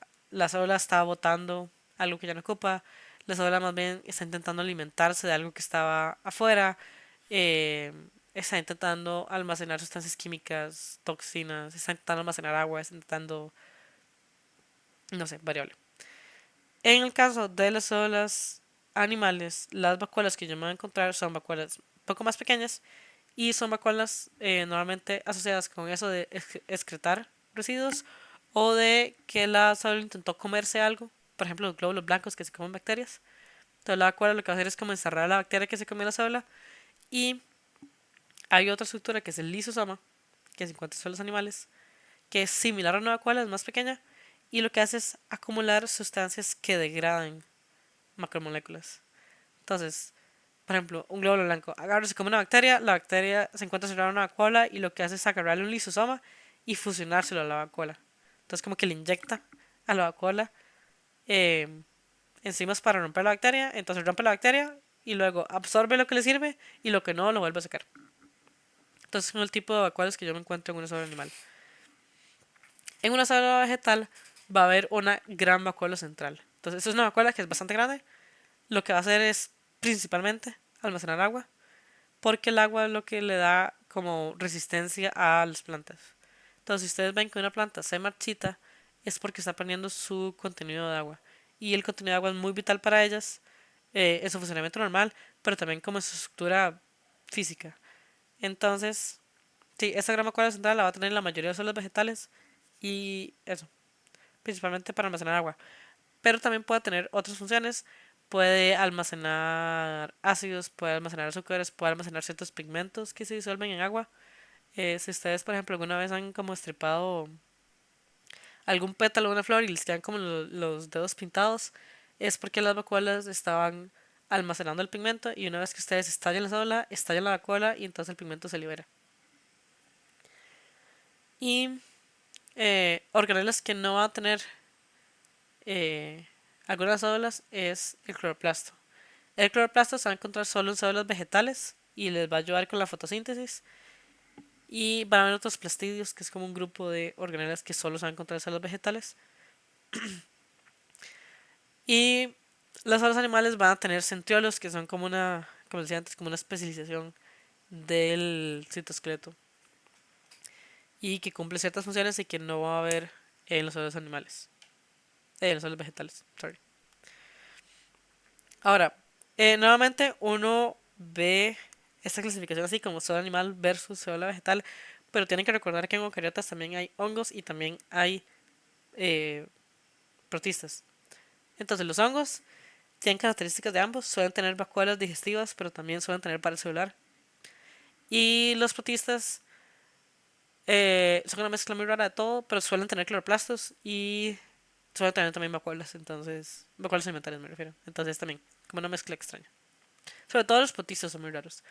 célula está botando algo que ya no ocupa, la célula más bien está intentando alimentarse de algo que estaba afuera, eh, está intentando almacenar sustancias químicas, toxinas, está intentando almacenar agua, está intentando, no sé, variable. En el caso de las células animales, las vacuolas que yo me voy a encontrar son vacuolas un poco más pequeñas y son vacuolas normalmente asociadas con eso de excretar residuos o de que la célula intentó comerse algo, por ejemplo los glóbulos blancos que se comen bacterias. Entonces la vacuola lo que va a hacer es como encerrar a la bacteria que se comió la célula y hay otra estructura que es el lisosoma, que se encuentra en los animales, que es similar a una vacuola, es más pequeña y lo que hace es acumular sustancias que degradan macromoléculas. Entonces, por ejemplo, un glóbulo blanco. Agarra, se come una bacteria, la bacteria se encuentra cerrada en una vacuola y lo que hace es agarrarle un lisosoma y fusionárselo a la vacuola. Entonces como que le inyecta a la vacuola eh, enzimas para romper la bacteria, entonces rompe la bacteria y luego absorbe lo que le sirve y lo que no lo vuelve a sacar. Entonces son el tipo de vacuolas que yo me encuentro en una sola animal. En una sola vegetal va a haber una gran vacuola central. Entonces es una vacuola que es bastante grande. Lo que va a hacer es principalmente almacenar agua, porque el agua es lo que le da como resistencia a las plantas. Entonces, si ustedes ven que una planta se marchita, es porque está perdiendo su contenido de agua. Y el contenido de agua es muy vital para ellas, en su funcionamiento normal, pero también como en su estructura física. Entonces, sí, esa gran vacuola central la va a tener la mayoría de los vegetales y eso, principalmente para almacenar agua. Pero también puede tener otras funciones. Puede almacenar ácidos, puede almacenar azúcares, puede almacenar ciertos pigmentos que se disuelven en agua. Si ustedes, por ejemplo, alguna vez han como estripado algún pétalo de una flor y les quedan como los dedos pintados, es porque las vacuolas estaban almacenando el pigmento y una vez que ustedes estallan la célula, estallan la vacuola y entonces el pigmento se libera. Y organelas que no van a tener eh, algunas células es el cloroplasto. El cloroplasto se va a encontrar solo en células vegetales y les va a ayudar con la fotosíntesis. Y van a haber otros plastidios, que es como un grupo de organelas que solo se van a encontrar en células vegetales. Y las células animales van a tener centriolos, que son como una, como decía antes, como una especialización del citoesqueleto. Y que cumple ciertas funciones y que no va a haber en los células animales. En los células vegetales, sorry. Ahora, nuevamente uno ve esta clasificación así como célula animal versus célula vegetal, pero tienen que recordar que en eucariotas también hay hongos y también hay eh, protistas. Entonces los hongos tienen características de ambos, suelen tener vacuolas digestivas, pero también suelen tener pared celular. Y los protistas son una mezcla muy rara de todo, pero suelen tener cloroplastos y suelen tener también vacuolas, entonces, vacuolas alimentarias me refiero. Entonces también, como una mezcla extraña. Sobre todo los protistas son muy raros,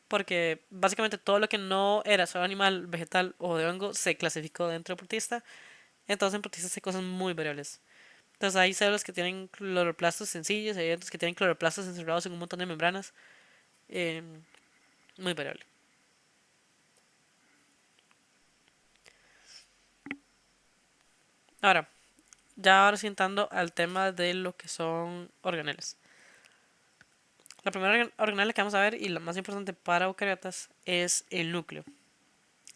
porque básicamente todo lo que no era solo animal, vegetal o de hongo se clasificó dentro de protista, entonces en protistas hay cosas muy variables. Entonces hay células que tienen cloroplastos sencillos, hay otros que tienen cloroplastos encerrados en un montón de membranas. eh, Muy variable. Ahora, ya ahora sí entrando al tema de lo que son organelas. La primera organela que vamos a ver y la más importante para eucariotas es el núcleo.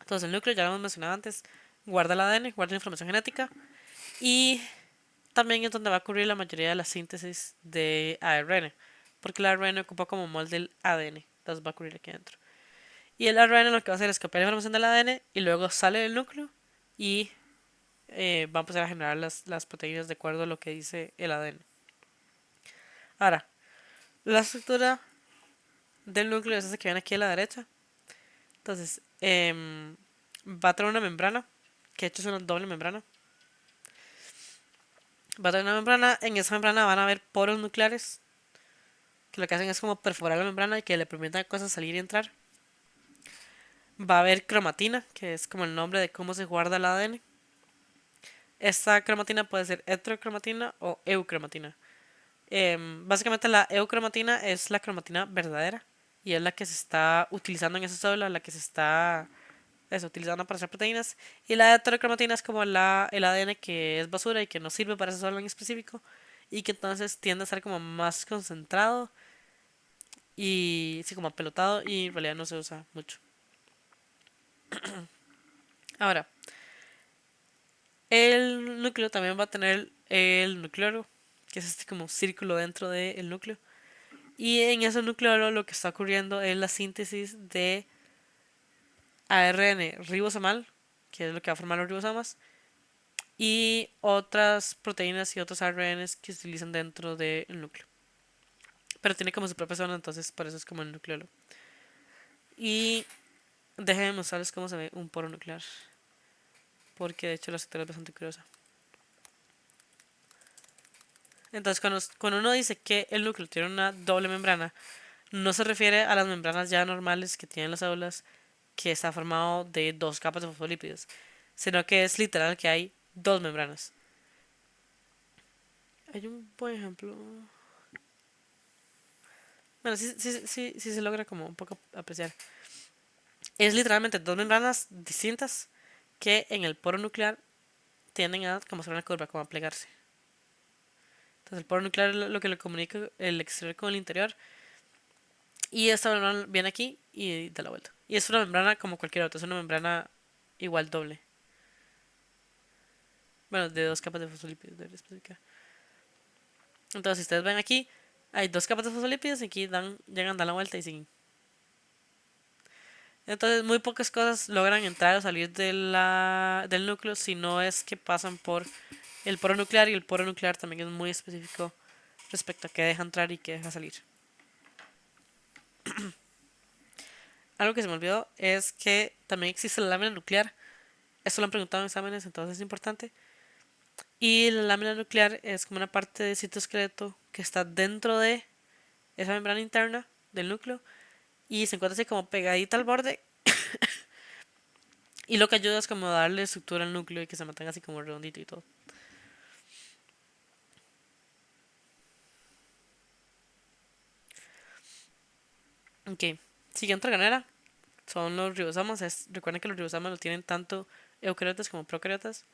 Entonces el núcleo, ya lo hemos mencionado antes, guarda el ADN, guarda la información genética y también es donde va a ocurrir la mayoría de la síntesis de ARN, porque el ARN ocupa como molde el ADN, entonces va a ocurrir aquí adentro. Y el ARN lo que va a hacer es copiar la información del ADN y luego sale del núcleo y va a empezar a generar las proteínas de acuerdo a lo que dice el ADN. Ahora, la estructura del núcleo es esa que ven aquí a la derecha. Entonces, va a tener una membrana, que de hecho es una doble membrana. Va a tener una membrana, en esa membrana van a haber poros nucleares, que lo que hacen es como perforar la membrana y que le permitan a cosas salir y entrar. Va a haber cromatina, que es como el nombre de cómo se guarda el ADN. Esta cromatina puede ser heterocromatina o eucromatina. Básicamente la eucromatina es la cromatina verdadera y es la que se está utilizando en esa célula, la que se está utilizando para hacer proteínas. Y la heterocromatina es como el ADN que es basura y que no sirve para esa célula en específico y que entonces tiende a ser como más concentrado y sí, como apelotado y en realidad no se usa mucho. Ahora, el núcleo también va a tener el nucleolo, que es este como círculo dentro del núcleo. Y en ese nucleolo lo que está ocurriendo es la síntesis de ARN ribosomal, que es lo que va a formar los ribosomas, y otras proteínas y otros ARNs que se utilizan dentro del núcleo. Pero tiene como su propia zona, entonces por eso es como el nucleolo. Y déjenme mostrarles cómo se ve un poro nuclear, porque de hecho la estructura es bastante curiosa. Entonces cuando uno dice que el núcleo tiene una doble membrana, No se refiere a las membranas ya normales que tienen las células, que está formado de dos capas de fosfolípidos, sino que es literal que hay dos membranas. Hay un buen ejemplo. Bueno, sí se logra como un poco apreciar. Es literalmente dos membranas distintas que en el poro nuclear tienden a como hacer una curva, como a plegarse. Entonces el poro nuclear es lo que le comunica el exterior con el interior. Y esta membrana viene aquí y da la vuelta. Y es una membrana como cualquier otra, es una membrana igual doble. Bueno, de dos capas de fosfolípidos, debería especificar. Entonces, si ustedes ven aquí, hay dos capas de fosfolípidos y aquí llegan, dan la vuelta y siguen. Entonces, muy pocas cosas logran entrar o salir del núcleo si no es que pasan por el poro nuclear, y el poro nuclear también es muy específico respecto a qué deja entrar y qué deja salir. Algo que se me olvidó es que también existe la lámina nuclear. Esto lo han preguntado en exámenes, entonces es importante. Y la lámina nuclear es como una parte del citoesqueleto que está dentro de esa membrana interna del núcleo y se encuentra así como pegadita al borde, y lo que ayuda es como darle estructura al núcleo y que se mantenga así como redondito y todo. Ok, siguiente organela son los ribosomas. Recuerden que los ribosomas lo tienen tanto eucariotas como procariotas.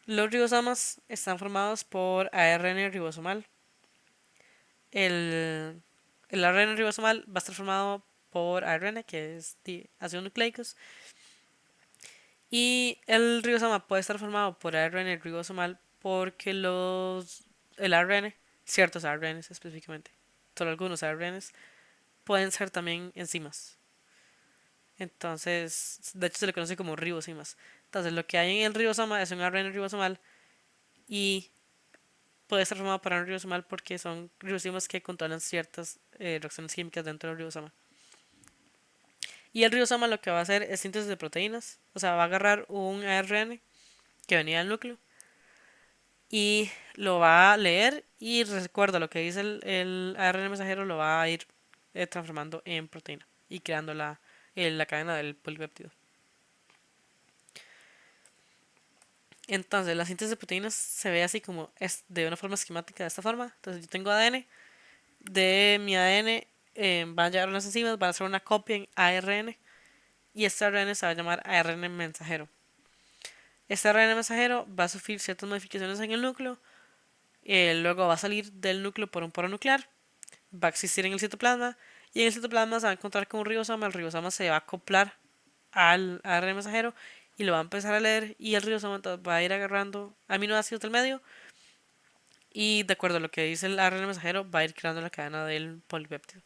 Los ribosomas están formados por ARN ribosomal. El, el ARN ribosomal va a estar formado por ARN, que es ácidos nucleicos, y el ribosoma puede estar formado por ARN ribosomal porque el ARN, ciertos ARNs específicamente, solo algunos ARNs, pueden ser también enzimas. Entonces, de hecho se le conoce como ribosimas. Entonces, lo que hay en el ribosoma es un ARN ribosomal y puede estar formado por un ribosomal porque son ribosimas que controlan ciertas reacciones químicas dentro del ribosoma. Y el ribosoma lo que va a hacer es síntesis de proteínas, o sea, va a agarrar un ARN que venía del núcleo y lo va a leer y recuerda lo que dice el ARN mensajero, lo va a ir transformando en proteína y creando la cadena del polipéptido. Entonces, la síntesis de proteínas se ve así como es de una forma esquemática de esta forma. Entonces, yo tengo ADN, de mi ADN van a llegar unas enzimas, van a hacer una copia en ARN y este ARN se va a llamar ARN mensajero. Este ARN mensajero va a sufrir ciertas modificaciones en el núcleo, luego va a salir del núcleo por un poro nuclear, va a existir en el citoplasma y en el citoplasma se va a encontrar con un ribosoma. El ribosoma se va a acoplar al ARN mensajero y lo va a empezar a leer y el ribosoma va a ir agarrando aminoácidos del medio y de acuerdo a lo que dice el ARN mensajero va a ir creando la cadena del polipéptido.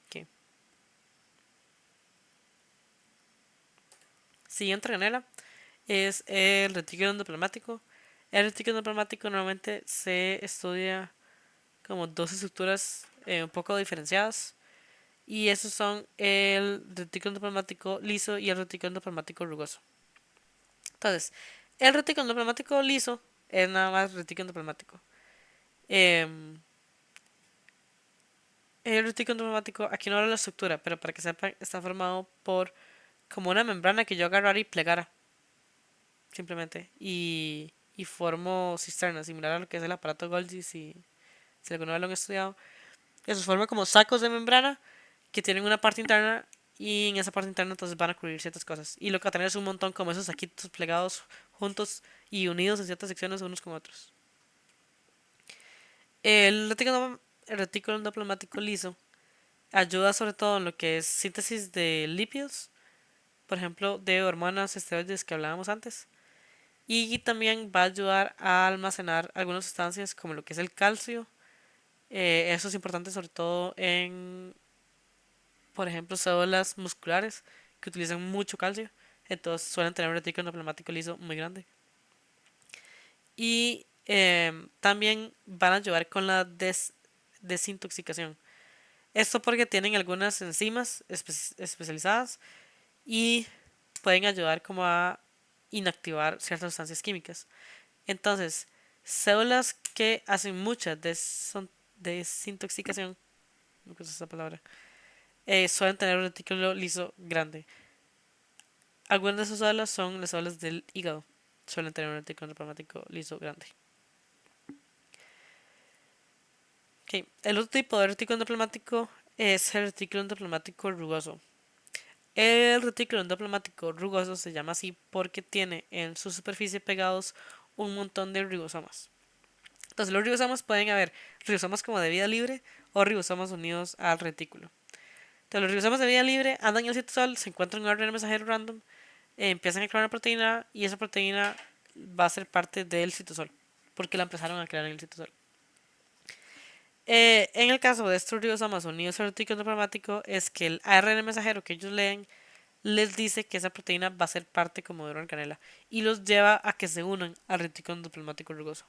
Okay. Siguiente organela es el retículo endoplasmático. El retículo endoplasmático normalmente se estudia como dos estructuras un poco diferenciadas. Y esos son el retículo endoplasmático liso y el retículo endoplasmático rugoso. Entonces, el retículo endoplasmático liso es nada más retículo endoplasmático. Em, el retículo endoplasmático, aquí no hablo de la estructura, pero para que sepan, está formado por como una membrana que yo agarrara y plegara, simplemente. Y formo cisternas, similar a lo que es el aparato Golgi, si alguna vez lo han estudiado. Eso forma como sacos de membrana que tienen una parte interna y en esa parte interna entonces van a cubrir ciertas cosas. Y lo que va a tener es un montón como esos saquitos plegados juntos y unidos en ciertas secciones unos con otros. El retículo endoplasmático liso ayuda sobre todo en lo que es síntesis de lípidos, por ejemplo, de hormonas esteroides que hablábamos antes. Y también va a ayudar a almacenar algunas sustancias como lo que es el calcio. Eso es importante sobre todo en, por ejemplo, células musculares que utilizan mucho calcio. Entonces suelen tener un retículo endoplasmático liso muy grande. Y también van a ayudar con la desintoxicación. Esto porque tienen algunas enzimas especializadas y pueden ayudar como a inactivar ciertas sustancias químicas. Entonces, células que hacen mucha desintoxicación, no sé esa palabra, suelen tener un retículo liso grande. Algunas de esas células son las células del hígado, suelen tener un retículo endoplasmático liso grande. Ok, el otro tipo de retículo endoplasmático es el retículo endoplasmático rugoso. El retículo endoplasmático rugoso se llama así porque tiene en su superficie pegados un montón de ribosomas. Entonces, los ribosomas pueden haber ribosomas como de vida libre o ribosomas unidos al retículo. Entonces, los ribosomas de vida libre andan en el citosol, se encuentran en un RNA mensajero random, empiezan a crear una proteína y esa proteína va a ser parte del citosol porque la empezaron a crear en el citosol. En el caso de estos ribosomas unidos al retículo endoplasmático es que el ARN mensajero que ellos leen les dice que esa proteína va a ser parte como de una organela y los lleva a que se unan al retículo endoplasmático rugoso.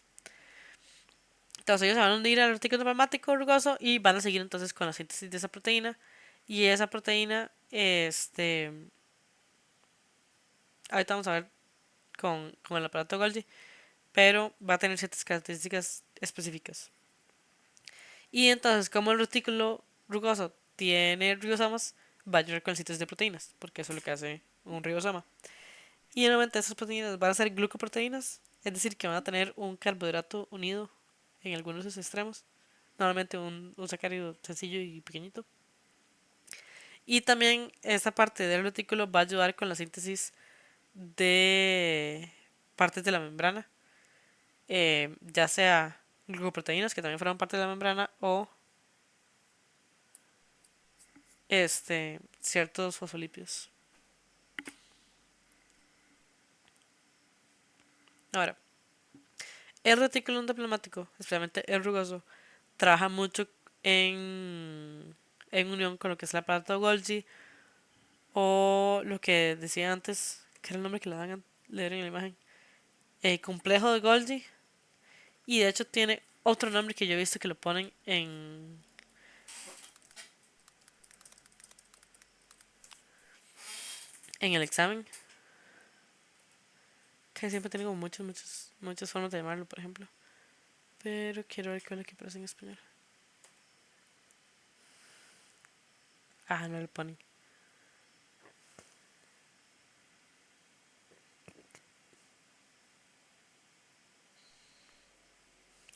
Entonces ellos se van a unir al retículo endoplasmático rugoso y van a seguir entonces con la síntesis de esa proteína y esa proteína, ahorita vamos a ver con el aparato Golgi, pero va a tener ciertas características específicas. Y entonces, como el retículo rugoso tiene ribosomas, va a ayudar con el síntesis de proteínas, porque eso es lo que hace un ribosoma. Y nuevamente esas proteínas van a ser glucoproteínas, es decir, que van a tener un carbohidrato unido en algunos de sus extremos, normalmente un sacárido sencillo y pequeñito. Y también esta parte del retículo va a ayudar con la síntesis de partes de la membrana, ya sea glucoproteínas que también forman parte de la membrana o ciertos fosfolípidos. Ahora, el retículo endoplasmático, especialmente el rugoso, trabaja mucho en unión con lo que es el aparato Golgi o lo que decía antes, que era el nombre que le dan a leer en la imagen, el complejo de Golgi. Y de hecho tiene otro nombre que yo he visto que lo ponen en el examen, que siempre tiene como muchas formas de llamarlo, por ejemplo. Pero quiero ver cuál es que aparece en español. Ah, no lo ponen.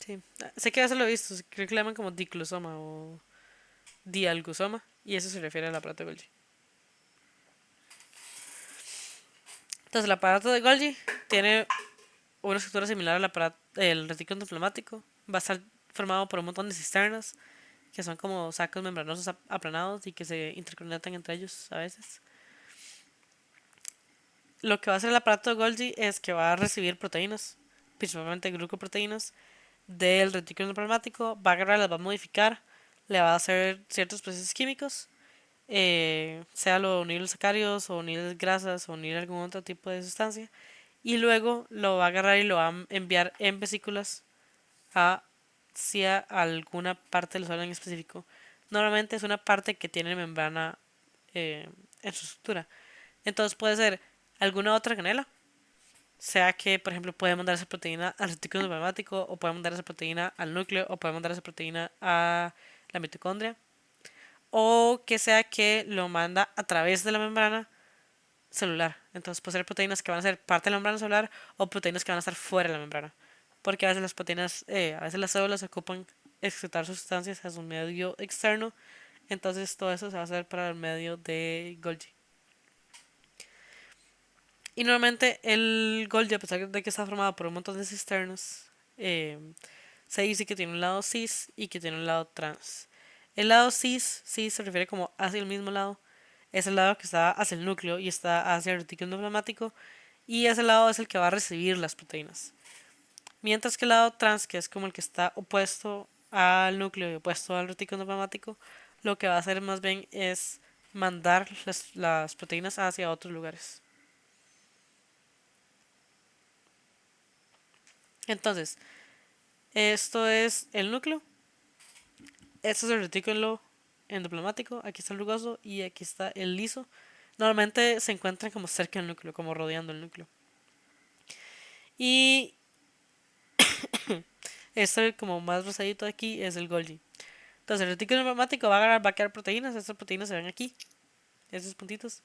Sí, sé que a veces lo he visto, creo que le llaman como diclosoma o dialgosoma, y eso se refiere al aparato de Golgi. Entonces, el aparato de Golgi tiene una estructura similar al aparato del retículo endoplasmático. Va a estar formado por un montón de cisternas, que son como sacos membranosos aplanados y que se interconectan entre ellos a veces. Lo que va a hacer el aparato de Golgi es que va a recibir proteínas, principalmente glucoproteínas, del retículo endoplasmático, va a agarrar, las va a modificar, le va a hacer ciertos procesos químicos, sea lo unir los sacáridos o unir grasas o unir algún otro tipo de sustancia, y luego lo va a agarrar y lo va a enviar en vesículas hacia alguna parte del suelo en específico. Normalmente es una parte que tiene membrana en su estructura. Entonces puede ser alguna otra canela, sea que, por ejemplo, puede mandar esa proteína al retículo endoplasmático, o puede mandar esa proteína al núcleo, o puede mandar esa proteína a la mitocondria, o que sea que lo manda a través de la membrana celular. Entonces puede ser proteínas que van a ser parte de la membrana celular o proteínas que van a estar fuera de la membrana. Porque a veces las proteínas, a veces las células ocupan excretar sustancias a su medio externo. Entonces todo eso se va a hacer para el medio de Golgi. Y normalmente el Golgi, a pesar de que está formado por un montón de cisternas, eh, se dice que tiene un lado cis y que tiene un lado trans. El lado cis se refiere como hacia el mismo lado. Es el lado que está hacia el núcleo y está hacia el retículo endoplasmático. Y ese lado es el que va a recibir las proteínas. Mientras que el lado trans, que es como el que está opuesto al núcleo y opuesto al retículo endoplasmático, lo que va a hacer más bien es mandar las proteínas hacia otros lugares. Entonces, esto es el núcleo, esto es el retículo endoplasmático, aquí está el rugoso y aquí está el liso. Normalmente se encuentran como cerca del núcleo, como rodeando el núcleo. Y Este como más rosadito de aquí es el Golgi. Entonces el retículo enzimático va a crear proteínas. Estas proteínas se ven aquí, esos puntitos.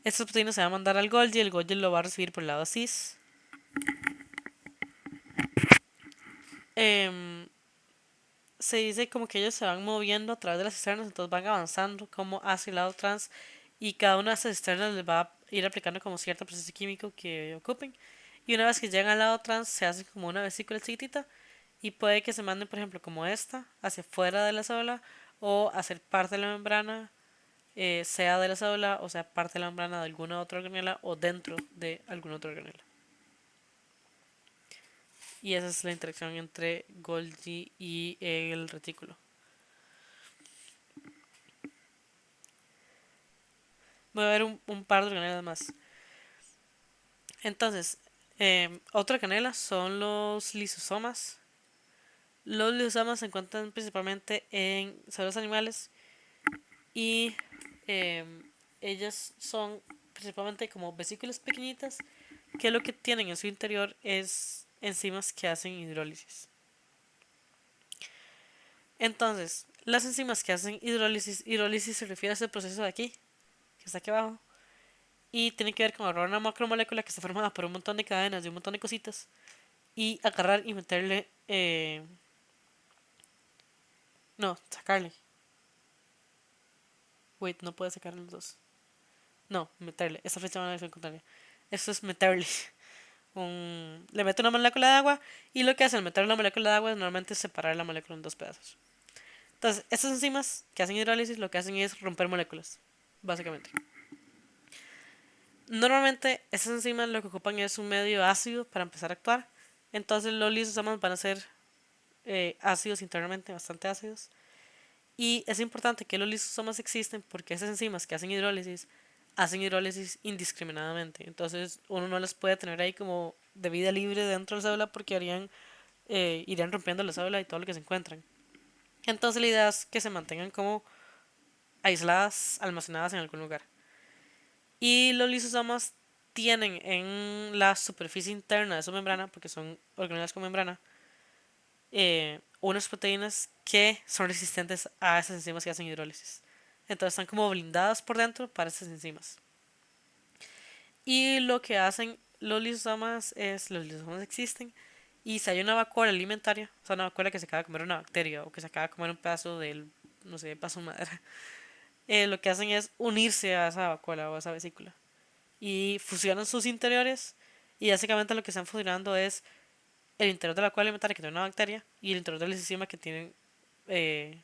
Estas proteínas se van a mandar al Golgi. El Golgi lo va a recibir por el lado cis. Em, Se dice como que ellos se van moviendo a través de las cisternas, entonces van avanzando como hacia el lado trans y cada una de esas cisternas les va a ir aplicando como cierto proceso químico que ocupen. Y una vez que llegan al lado trans se hace como una vesícula chiquitita y puede que se manden, por ejemplo, como esta, hacia fuera de la célula o hacer parte de la membrana, sea de la célula o sea parte de la membrana de alguna otra organela o dentro de alguna otra organela. Y esa es la interacción entre Golgi y el retículo. Voy a ver un par de organelas más. Entonces, otra organela son los lisosomas. Los lisosomas se encuentran principalmente en células animales y ellas son principalmente como vesículas pequeñitas que lo que tienen en su interior es enzimas que hacen hidrólisis. Entonces, las enzimas que hacen hidrólisis se refiere a ese proceso de aquí, que está aquí abajo, y tiene que ver con agarrar una macromolécula que está formada por un montón de cadenas de un montón de cositas y agarrar y meterle, no, sacarle. Wait, no puede sacar los dos. No, meterle. Esta flecha van a contraria. Esto es meterle. Le mete una molécula de agua y lo que hace al meter la molécula de agua es normalmente separar la molécula en dos pedazos. Entonces, estas enzimas que hacen hidrólisis lo que hacen es romper moléculas, básicamente. Normalmente, estas enzimas lo que ocupan es un medio ácido para empezar a actuar. Entonces, los lisosomas van a ser ácidos internamente, bastante ácidos. Y es importante que los lisosomas existen porque esas enzimas que hacen hidrólisis indiscriminadamente. Entonces uno no las puede tener ahí como de vida libre dentro de la célula porque irían rompiendo la célula y todo lo que se encuentran. Entonces la idea es que se mantengan como aisladas, almacenadas en algún lugar. Y los lisosomas tienen en la superficie interna de su membrana, porque son organelas con membrana, unas proteínas que son resistentes a esas enzimas que hacen hidrólisis. Entonces están como blindadas por dentro para esas enzimas. Y lo que hacen los lisosomas existen y si hay una vacuola alimentaria, o sea, una vacuola que se acaba de comer una bacteria o que se acaba de comer un pedazo del, no sé, pedazo de madera, lo que hacen es unirse a esa vacuola o a esa vesícula y fusionan sus interiores y básicamente lo que están fusionando es el interior de la vacuola alimentaria que tiene una bacteria y el interior del enzima que tienen eh,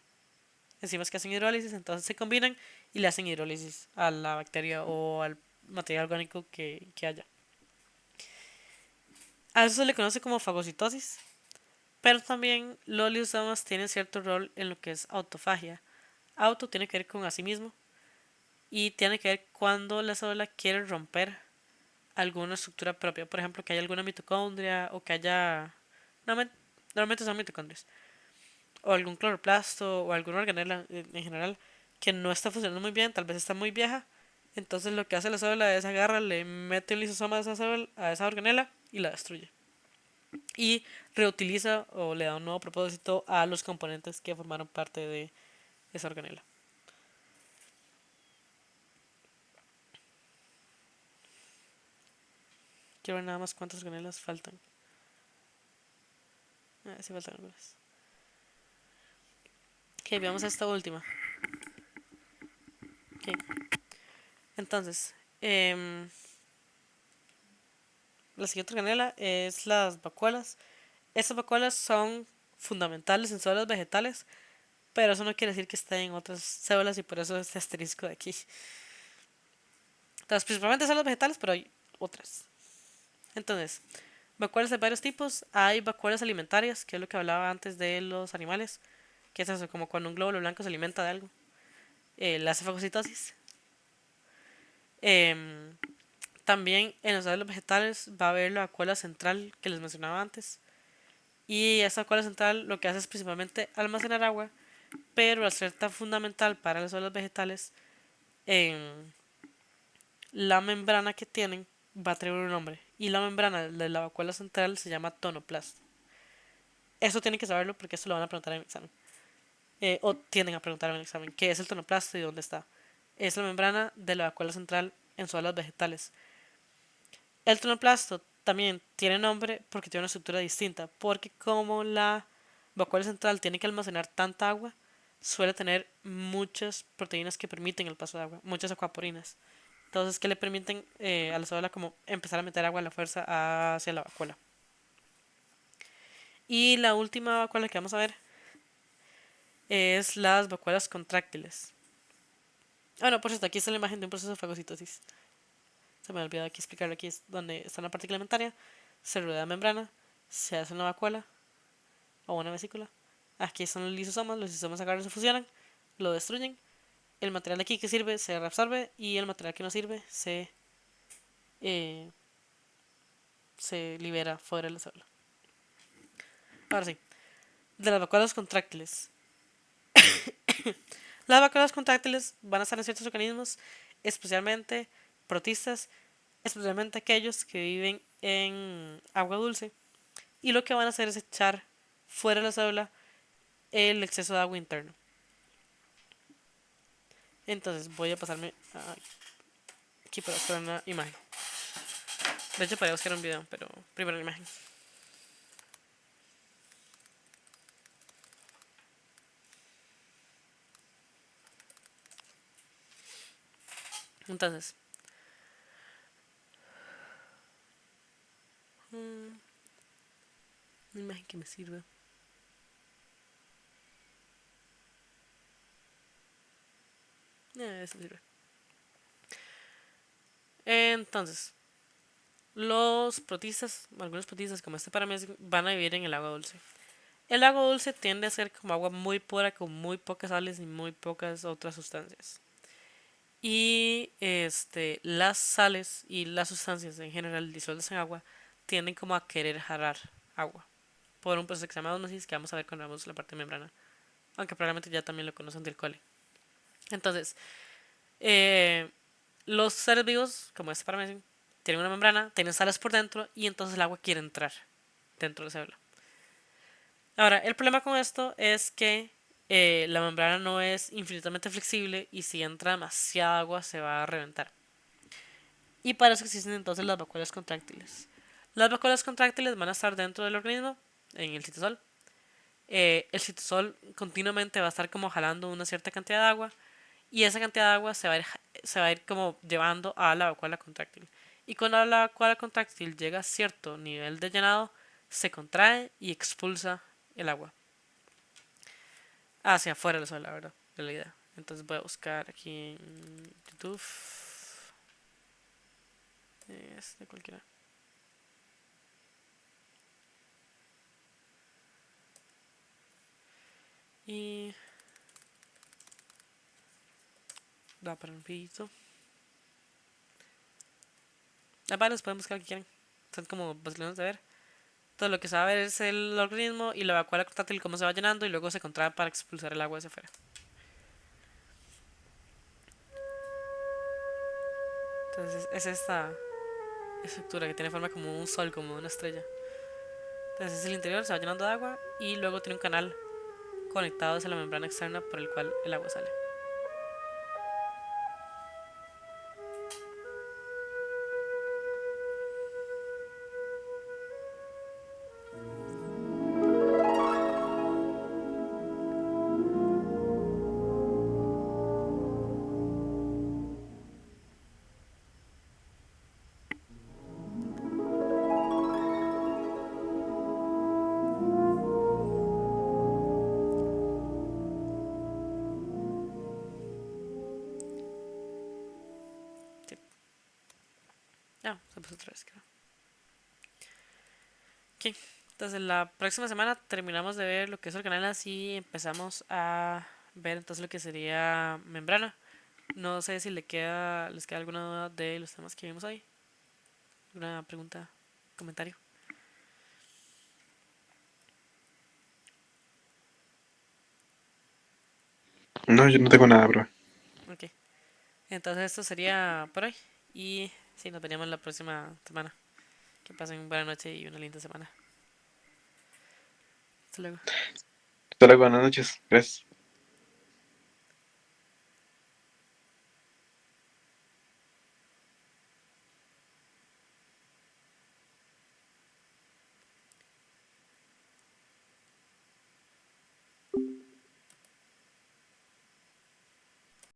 enzimas que hacen hidrólisis, entonces se combinan y le hacen hidrólisis a la bacteria o al material orgánico que haya. A eso se le conoce como fagocitosis, pero también los lisosomas tienen cierto rol en lo que es autofagia. Auto tiene que ver con sí mismo y tiene que ver cuando la célula quiere romper alguna estructura propia, por ejemplo, que haya alguna mitocondria o que haya... Normalmente son mitocondrias, o algún cloroplasto o alguna organela en general que no está funcionando muy bien, tal vez está muy vieja. Entonces lo que hace la célula es agarra, le mete un lisosoma a esa célula, a esa organela y la destruye. Y reutiliza o le da un nuevo propósito a los componentes que formaron parte de esa organela. Quiero ver nada más cuántas organelas faltan. Sí faltan algunas. Ok, veamos esta última. Okay. Entonces, la siguiente organela es las vacuolas. Estas vacuolas son fundamentales en células vegetales, pero eso no quiere decir que estén en otras células y por eso este asterisco de aquí. Entonces, principalmente células vegetales, pero hay otras. Entonces, vacuolas de varios tipos. Hay vacuolas alimentarias, que es lo que hablaba antes de los animales, que es eso, como cuando un glóbulo blanco se alimenta de algo. La fagocitosis. Em, También en los células vegetales va a haber la vacuola central que les mencionaba antes. Y esta vacuola central lo que hace es principalmente almacenar agua, pero al ser tan fundamental para las células vegetales, la membrana que tienen va a tener un nombre y la membrana de la vacuola central se llama tonoplasto. Eso tienen que saberlo porque esto lo van a preguntar en el examen. O tienden a preguntar en el examen. ¿Qué es el tonoplasto y dónde está? Es la membrana de la vacuola central en suelos vegetales. El tonoplasto también tiene nombre porque tiene una estructura distinta. Porque como la vacuola central tiene que almacenar tanta agua, suele tener muchas proteínas que permiten el paso de agua, muchas acuaporinas. Entonces, que le permiten a la célula como empezar a meter agua a la fuerza hacia la vacuola. Y la última vacuola que vamos a ver es las vacuolas contráctiles. Ah, no, por cierto, aquí está la imagen de un proceso de fagocitosis. Se me ha olvidado aquí explicarlo. Aquí es donde está la partícula alimentaria, se rodea la membrana, se hace una vacuola o una vesícula. Aquí son los lisosomas agarran se fusionan, lo destruyen. El material de aquí que sirve se reabsorbe y el material que no sirve eh, se libera fuera de la célula. Ahora sí, de las vacuolas contráctiles. Las vacuolas contráctiles van a estar en ciertos organismos, especialmente protistas, especialmente aquellos que viven en agua dulce. Y lo que van a hacer es echar fuera de la célula el exceso de agua interno. Entonces voy a pasarme aquí para buscar una imagen. De hecho, podría buscar un video, pero primero la imagen. Entonces, una imagen que me sirva. Eso sirve. Entonces, los protistas, algunos protistas como este paramecium, van a vivir en el agua dulce. El agua dulce tiende a ser como agua muy pura, con muy pocas sales y muy pocas otras sustancias. Y las sales y las sustancias en general disueltas en agua tienden como a querer jalar agua por un proceso que se llama osmosis que vamos a ver cuando veamos la parte de membrana. Aunque probablemente ya también lo conocen del cole. Entonces, eh, los seres vivos, como este paramecium, tienen una membrana, tienen sales por dentro y entonces el agua quiere entrar dentro de la célula. Ahora, el problema con esto es que la membrana no es infinitamente flexible y si entra demasiada agua se va a reventar. Y para eso existen entonces las vacuolas contráctiles. Las vacuolas contráctiles van a estar dentro del organismo, en el citosol. El citosol continuamente va a estar como jalando una cierta cantidad de agua y esa cantidad de agua se va a ir como llevando a la vacuola contráctil. Y cuando la vacuola contráctil llega a cierto nivel de llenado, se contrae y expulsa el agua hacia afuera del suelo, la verdad, de la idea. Entonces voy a buscar aquí en YouTube. De cualquiera. Y da para un poquito. Aparte los pueden buscar que quieran. Son como vacilones de ver. Todo lo que se va a ver es el organismo y la vacuola contráctil cómo se va llenando y luego se contrae para expulsar el agua hacia afuera. Entonces es esta estructura que tiene forma como un sol, como una estrella. Entonces es el interior, se va llenando de agua y luego tiene un canal conectado hacia la membrana externa por el cual el agua sale. Sí. Ya, se puso otra vez, creo. Ok, entonces la próxima semana terminamos de ver lo que es organelas y empezamos a ver entonces lo que sería membrana. No sé si les queda alguna duda de los temas que vimos hoy. ¿Alguna pregunta, comentario? No, yo no tengo nada, bro. Ok, entonces esto sería por hoy y sí, nos veríamos la próxima semana. Que pasen buena noche y una linda semana. Hasta luego. Hasta luego, buenas noches. Gracias.